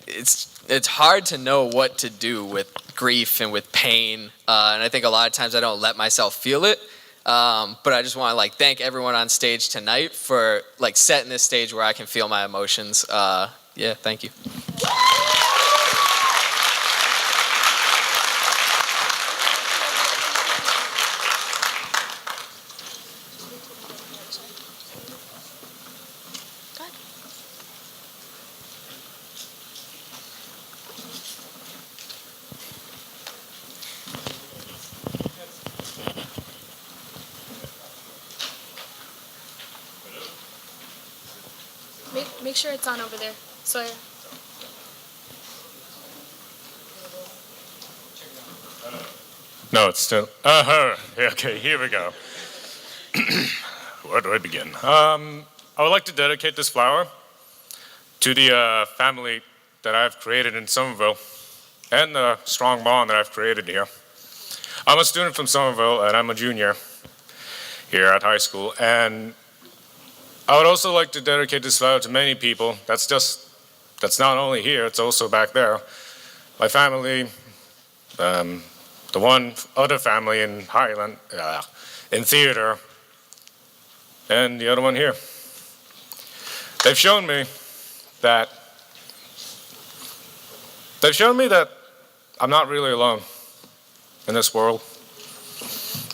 it's hard to know what to do with grief and with pain. And I think a lot of times I don't let myself feel it. But I just want to thank everyone on stage tonight for setting this stage where I can feel my emotions. Yeah, thank you. Make sure it's on over there, Sawyer. No, it's still. Okay, here we go. Where do I begin? I would like to dedicate this flower to the family that I've created in Somerville and the strong bond that I've created here. I'm a student from Somerville, and I'm a junior here at high school. And I would also like to dedicate this flower to many people. That's not only here, it's also back there. My family, the one other family in Highland, in theater, and the other one here. They've shown me that I'm not really alone in this world.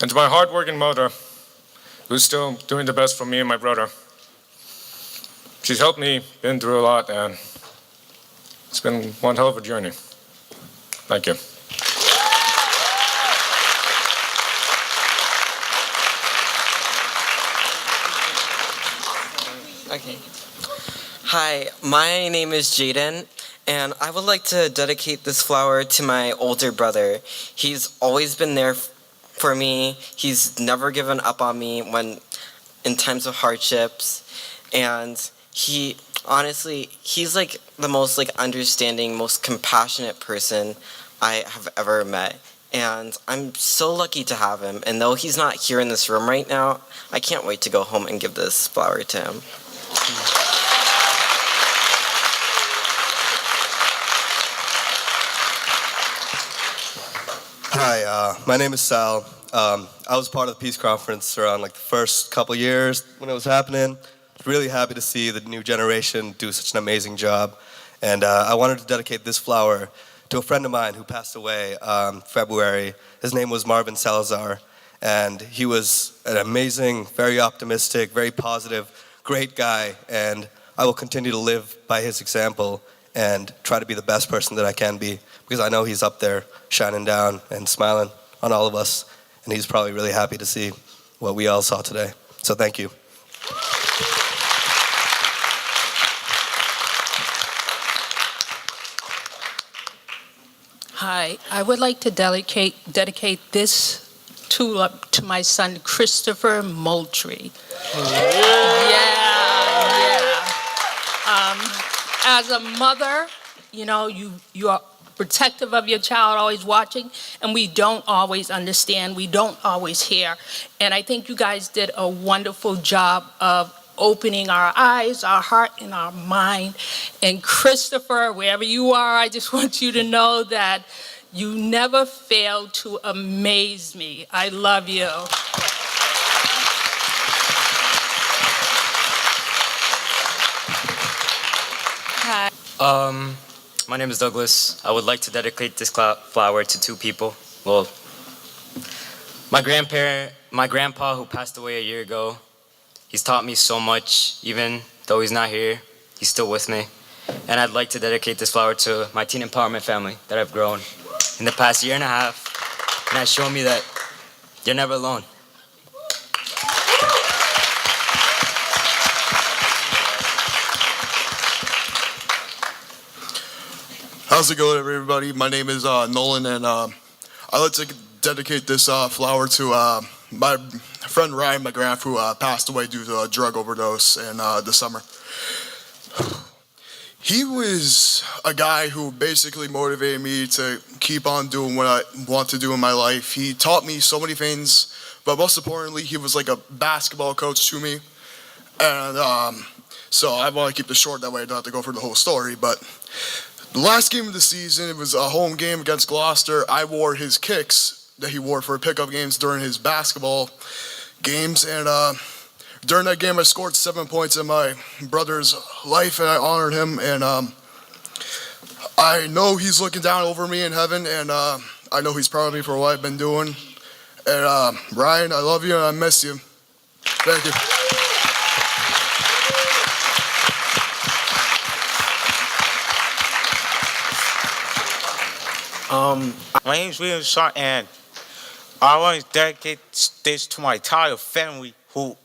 And to my hardworking mother, who's still doing the best for me and my brother, she's helped me, been through a lot, and it's been one hell of a journey. Thank you. Okay. Hi, my name is Jaden, and I would like to dedicate this flower to my older brother. He's always been there for me. He's never given up on me when in times of hardships, and he's like the most understanding, most compassionate person I have ever met. And I'm so lucky to have him. And though he's not here in this room right now, I can't wait to go home and give this flower to him. Hi, my name is Sal. I was part of the Peace Conference around the first couple years when it was happening. Really happy to see the new generation do such an amazing job. And I wanted to dedicate this flower to a friend of mine who passed away February. His name was Marvin Salazar, and he was an amazing, very optimistic, very positive, great guy, and I will continue to live by his example and try to be the best person that I can be, because I know he's up there shining down and smiling on all of us, and he's probably really happy to see what we all saw today. So thank you. Hi, I would like to dedicate this to my son Christopher Moultrie. Yeah. As a mother, you are protective of your child, always watching, and we don't always understand, we don't always hear. And I think you guys did a wonderful job of opening our eyes, our heart, and our mind. And Christopher, wherever you are, I just want you to know that you never fail to amaze me. I love you. Hi. My name is Douglas. I would like to dedicate this flower to two people. Well, my grandpa who passed away a year ago. He's taught me so much, even though he's not here, he's still with me. And I'd like to dedicate this flower to my teen empowerment family that I've grown in the past year and a half, and has shown me that you're never alone. How's it going, everybody? My name is Nolan, and I'd like to dedicate this flower to my friend Ryan McGrath, who passed away due to a drug overdose in the summer. He was a guy who basically motivated me to keep on doing what I want to do in my life. He taught me so many things, but most importantly, he was like a basketball coach to me. And so I want to keep this short, that way I don't have to go through the whole story. But the last game of the season, it was a home game against Gloucester. I wore his kicks that he wore for pickup games during his basketball games. And during that game, I scored 7 points in my brother's life, and I honored him. And I know he's looking down over me in heaven, and I know he's proud of me for what I've been doing. And Ryan, I love you, and I miss you. Thank you. My name is William Shaw, and I want to dedicate this to my entire family who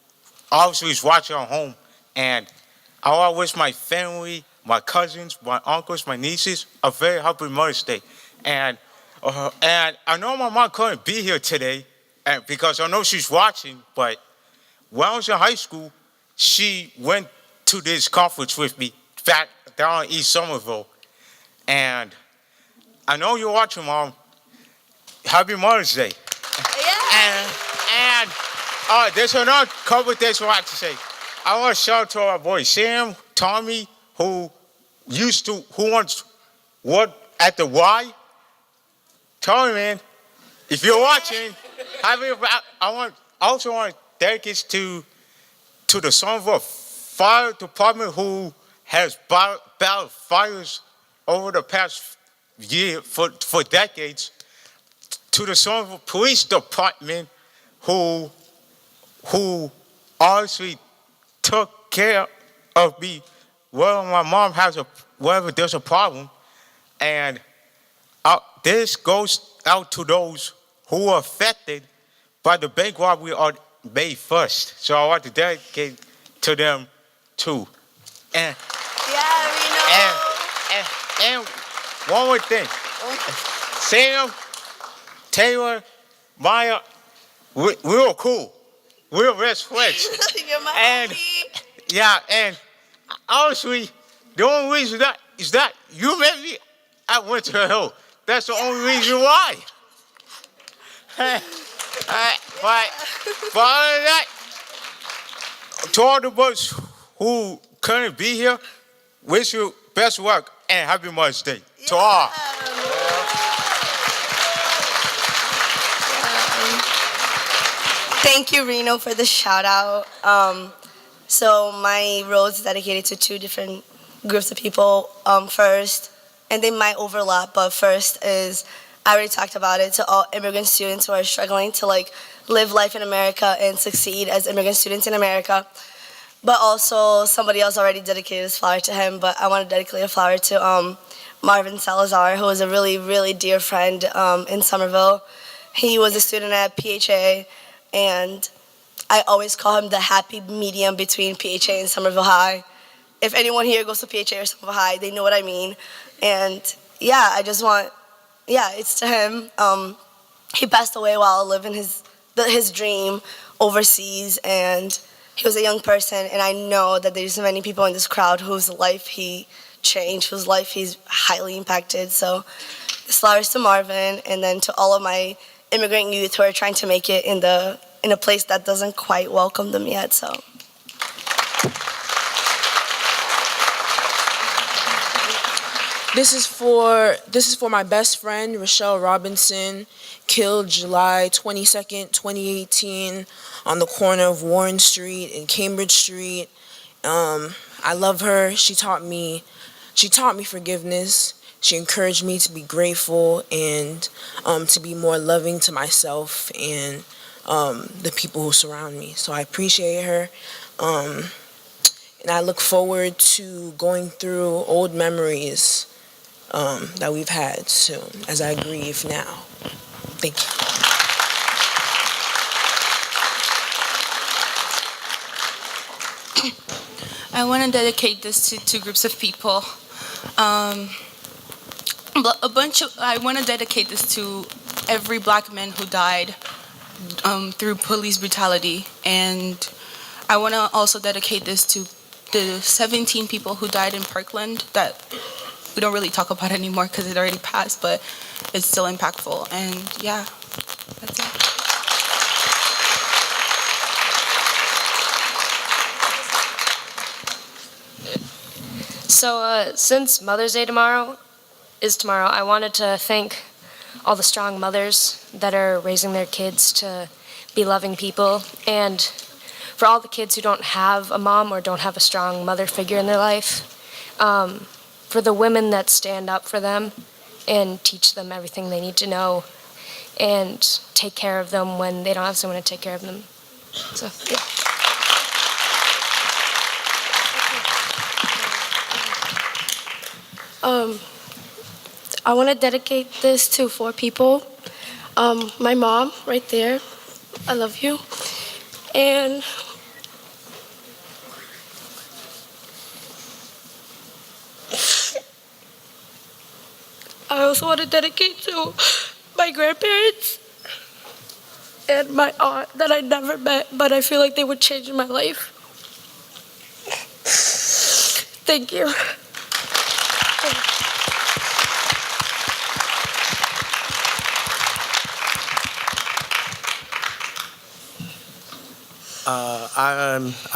obviously is watching at home. And I want to wish my family, my cousins, my uncles, my nieces a very happy Mother's Day. And And I know my mom couldn't be here today, and because I know she's watching. But when I was in high school, she went to this conference with me back down in East Somerville. And I know you're watching, Mom. Happy Mother's Day. Yeah. And there's another couple of things I have to say. I want to shout out to our boy Sam, Tommy, who once worked at the Y. Tommy, man, if you're watching, I also want to dedicate this to the Somerville Fire Department, who has battled fires over the past year for decades. To the Somerville Police Department, who honestly took care of me when my mom whenever there's a problem. And this goes out to those who are affected by the bank robbery on May 1st. So I want to dedicate to them too. And and one more thing. Sam, Taylor, Maya, we were cool. We were best friends. You're my homie. Yeah, and honestly, the only reason is that you met me at Winter Hill. That's the only reason why. But other than that, to all the boys who couldn't be here, wish you best luck and happy Mother's Day to all. Thank you, Reno, for the shout out. So my role is dedicated to two different groups of people. First, and they might overlap, but first is, I already talked about it, to all immigrant students who are struggling to live life in America and succeed as immigrant students in America. But also, somebody else already dedicated this flower to him, but I want to dedicate a flower to Marvin Salazar, who is a really, really dear friend in Somerville. He was a student at PHA, and I always call him the happy medium between PHA and Somerville High. If anyone here goes to PHA or Somerville High, they know what I mean. And yeah, I just want, it's to him. He passed away while living his dream overseas, and he was a young person, and I know that there's many people in this crowd whose life he changed, whose life he's highly impacted. So this flowers to Marvin, and then to all of my immigrant youth who are trying to make it in a place that doesn't quite welcome them yet. So. This is for my best friend, Rochelle Robinson, killed July 22nd, 2018, on the corner of Warren Street and Cambridge Street. I love her. She taught me forgiveness. She encouraged me to be grateful and to be more loving to myself and the people who surround me. So I appreciate her. And I look forward to going through old memories that we've had soon as I grieve now. Thank you. I want to dedicate this to two groups of people. I want to dedicate this to every black man who died through police brutality. And I want to also dedicate this to the 17 people who died in Parkland that we don't really talk about anymore because it already passed, but it's still impactful. And yeah, that's it. So since Mother's Day is tomorrow, I wanted to thank all the strong mothers that are raising their kids to be loving people, and for all the kids who don't have a mom or don't have a strong mother figure in their life, for the women that stand up for them and teach them everything they need to know and take care of them when they don't have someone to take care of them. So, yeah. I want to dedicate this to 4 people. My mom, right there. I love you. And I also want to dedicate to my grandparents and my aunt that I never met, but I feel like they would change my life. Thank you.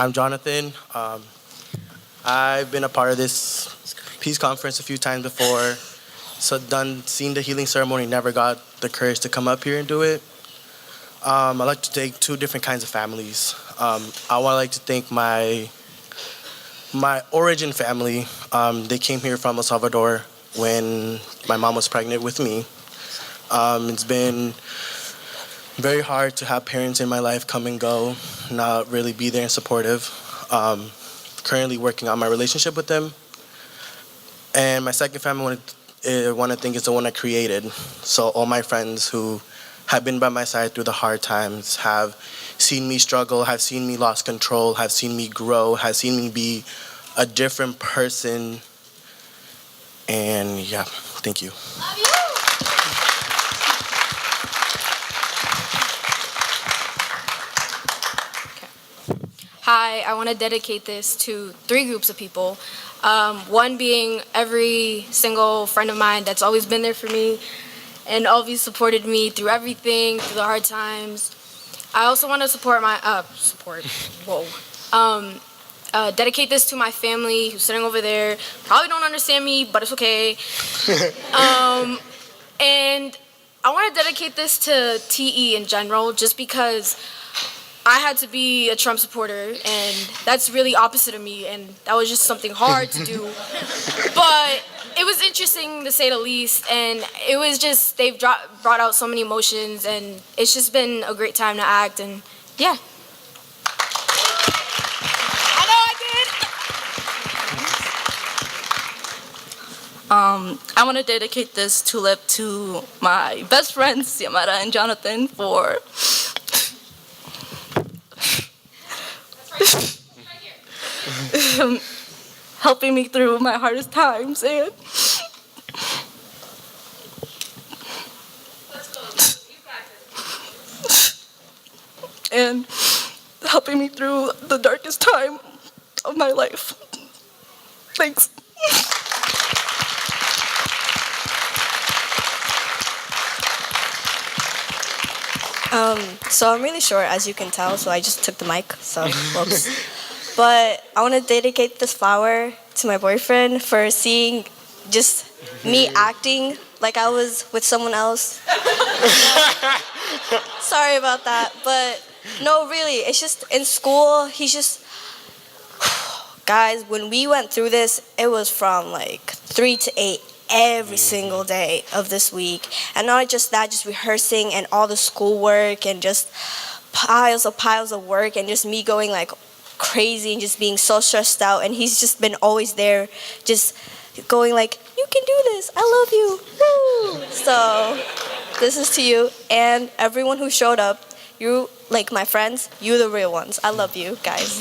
I'm Jonathan. I've been a part of this peace conference a few times before. Seen the healing ceremony, never got the courage to come up here and do it. I like to thank two different kinds of families. I would like to thank my origin family. They came here from El Salvador when my mom was pregnant with me. It's been very hard to have parents in my life come and go, not really be there and supportive. Currently working on my relationship with them. And my second family I want to think is the one I created. So all my friends who have been by my side through the hard times, have seen me struggle, have seen me lost control, have seen me grow, have seen me be a different person. And yeah, thank you. Hi, I want to dedicate this to 3 groups of people. One being every single friend of mine that's always been there for me and always supported me through everything, through the hard times. I also want to dedicate this to my family who's sitting over there. Probably don't understand me, but it's okay. And I want to dedicate this to TE in general, just because I had to be a Trump supporter, and that's really opposite of me, and that was just something hard to do. But it was interesting, to say the least, and it was just, they've brought out so many emotions, and it's just been a great time to act, and yeah. I know I did. I want to dedicate this tulip to my best friends, Xiomara and Jonathan, for helping me through my hardest times and helping me through the darkest time of my life. Thanks. So I'm really short, as you can tell, so I just took the mic, so whoops. But I want to dedicate this flower to my boyfriend for seeing just me acting like I was with someone else. Sorry about that, but no, really, it's just in school, he's just, guys, when we went through this, it was from like 3 to 8 every single day of this week. And not just that, just rehearsing and all the schoolwork and just piles of work and just me going like crazy and just being so stressed out. And he's just been always there, just going like, you can do this, I love you, woo! So this is to you and everyone who showed up. You, like my friends, you're the real ones. I love you guys.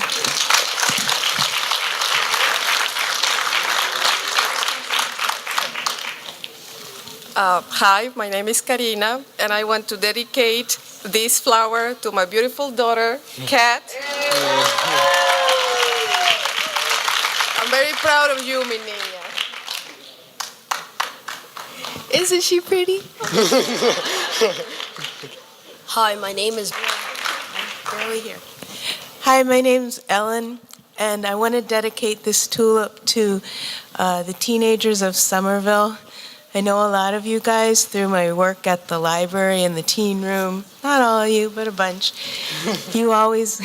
Hi, my name is Karina, and I want to dedicate this flower to my beautiful daughter, Kat. I'm very proud of you, mi niña. Isn't she pretty? Hi, my name is... Barely here. Hi, my name's Ellen, and I want to dedicate this tulip to the teenagers of Somerville. I know a lot of you guys through my work at the library and the teen room. Not all of you, but a bunch. You always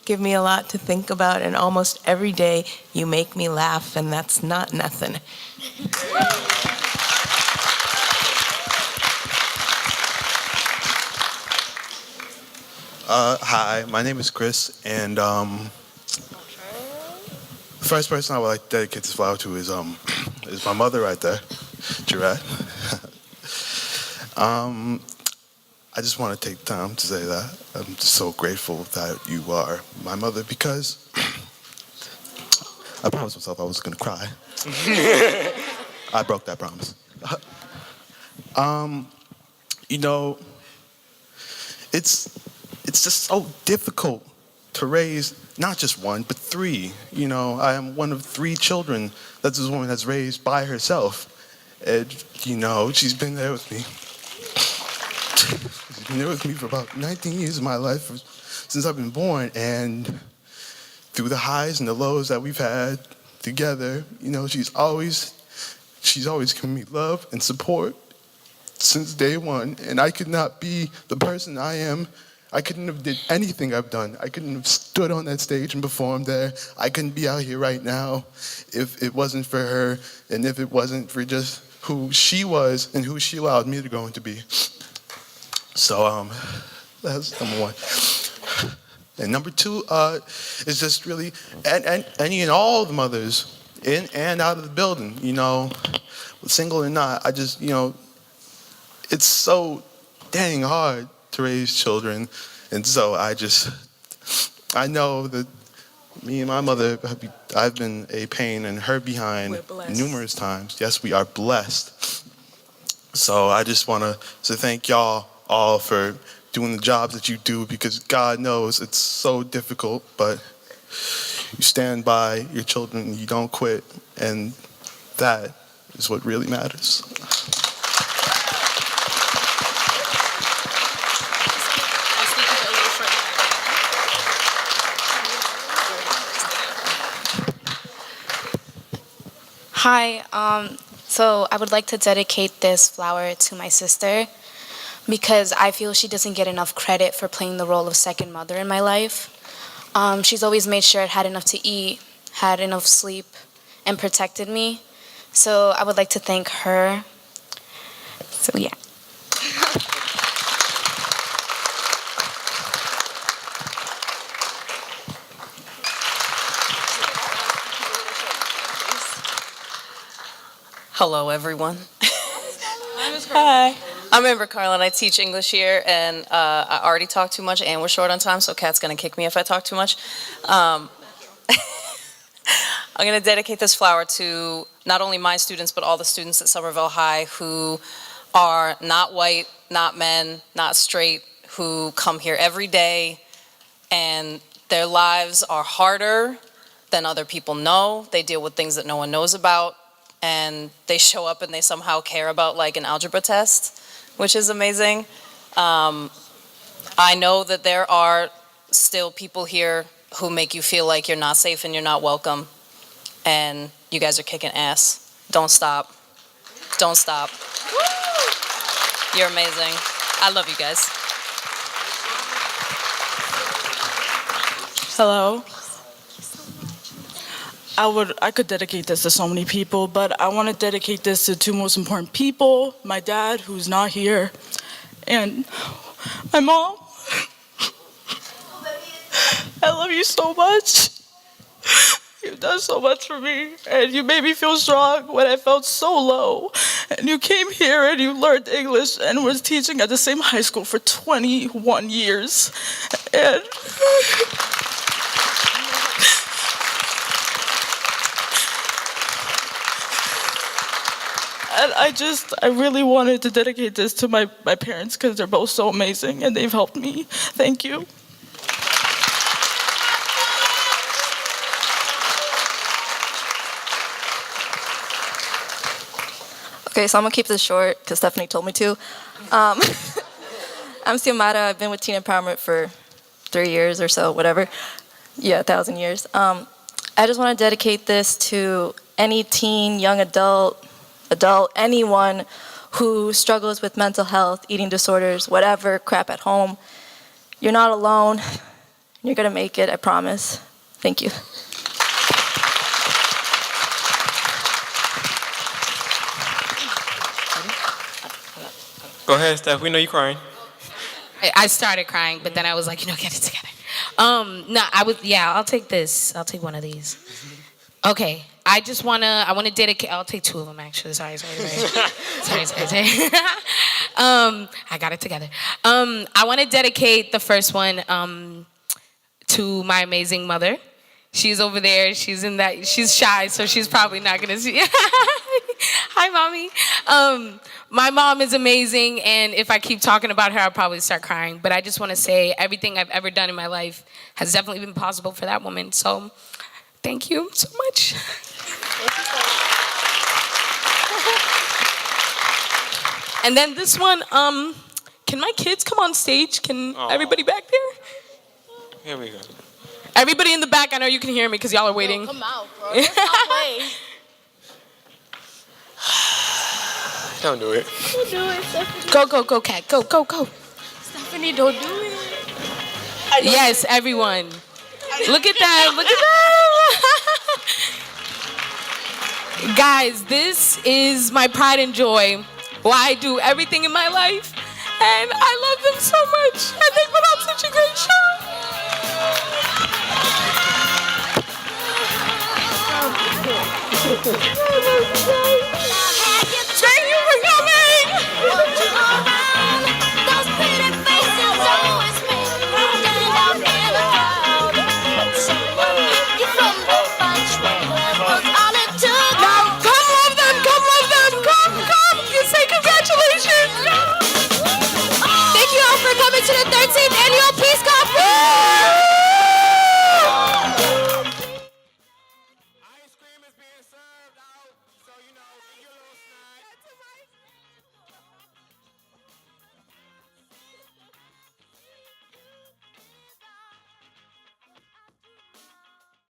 give me a lot to think about, and almost every day you make me laugh, and that's not nothing. Hi, my name is Chris, and the first person I would like to dedicate this flower to is my mother right there, Girette. I just want to take time to say that I'm just so grateful that you are my mother, because I promised myself I was going to cry. I broke that promise. You know, it's just so difficult to raise not just one, but three. You know, I am one of three children that this woman has raised by herself. And, you know, she's been there with me. She's been there with me for about 19 years of my life since I've been born. And through the highs and the lows that we've had together, you know, she's always given me love and support since day one. And I could not be the person I am. I couldn't have did anything I've done. I couldn't have stood on that stage and performed there. I couldn't be out here right now if it wasn't for her and if it wasn't for just who she was and who she allowed me to grow into be. So that's number one. And number two is just really any and all the mothers in and out of the building, you know, single or not. I just, you know, it's so dang hard to raise children. And so I know that me and my mother, I've been a pain in her behind numerous times. Yes, we are blessed. So I just want to thank y'all all for doing the jobs that you do, because God knows it's so difficult, but you stand by your children and you don't quit, and that is what really matters. Hi, so I would like to dedicate this flower to my sister because I feel she doesn't get enough credit for playing the role of second mother in my life. She's always made sure I had enough to eat, had enough sleep, and protected me. So I would like to thank her. So yeah. Hello, everyone. Hi. I'm Amber Carlin. I teach English here, and I already talked too much, and we're short on time, so Kat's going to kick me if I talk too much. I'm going to dedicate this flower to not only my students, but all the students at Somerville High who are not white, not men, not straight, who come here every day, and their lives are harder than other people know. They deal with things that no one knows about. And they show up and they somehow care about like an algebra test, which is amazing. I know that there are still people here who make you feel like you're not safe and you're not welcome. And you guys are kicking ass. Don't stop. Don't stop. You're amazing. I love you guys. Hello. I could dedicate this to so many people, but I want to dedicate this to two most important people, my dad, who's not here, and my mom. I love you so much. You've done so much for me, and you made me feel strong when I felt so low. And you came here and you learned English and was teaching at the same high school for 21 years. And And I really wanted to dedicate this to my parents because they're both so amazing and they've helped me. Thank you. Okay, so I'm gonna keep this short because Stephanie told me to. I'm Xiomara. I've been with Teen Empowerment for 3 years or so, whatever. Yeah, 1,000 years. I just want to dedicate this to any teen, young adult, anyone who struggles with mental health, eating disorders, whatever, crap at home. You're not alone. You're gonna make it, I promise. Thank you. Go ahead, Steph. We know you're crying. I started crying, but then I was like, get it together. I'll take this. I'll take one of these. Okay, I want to dedicate, I'll take two of them actually. Sorry. I got it together. I want to dedicate the first one to my amazing mother. She's over there, she's shy, so she's probably not gonna see. Hi, mommy. My mom is amazing, and if I keep talking about her, I'll probably start crying. But I just want to say everything I've ever done in my life has definitely been possible for that woman. So thank you so much. And then this one, can my kids come on stage? Can everybody back there? Here we go. Everybody in the back, I know you can hear me because y'all are waiting. Come out, bro. Let's not play. Don't do it. Don't do it, Stephanie. Go, cat. Go. Stephanie, don't do it. Yes, everyone. Look at that. Guys, this is my pride and joy. Why I do everything in my life. And I love them so much. And they put on such a great show. Thank you for coming. To the 13th Annual Peace Conference! Ice cream is being served out, so you know.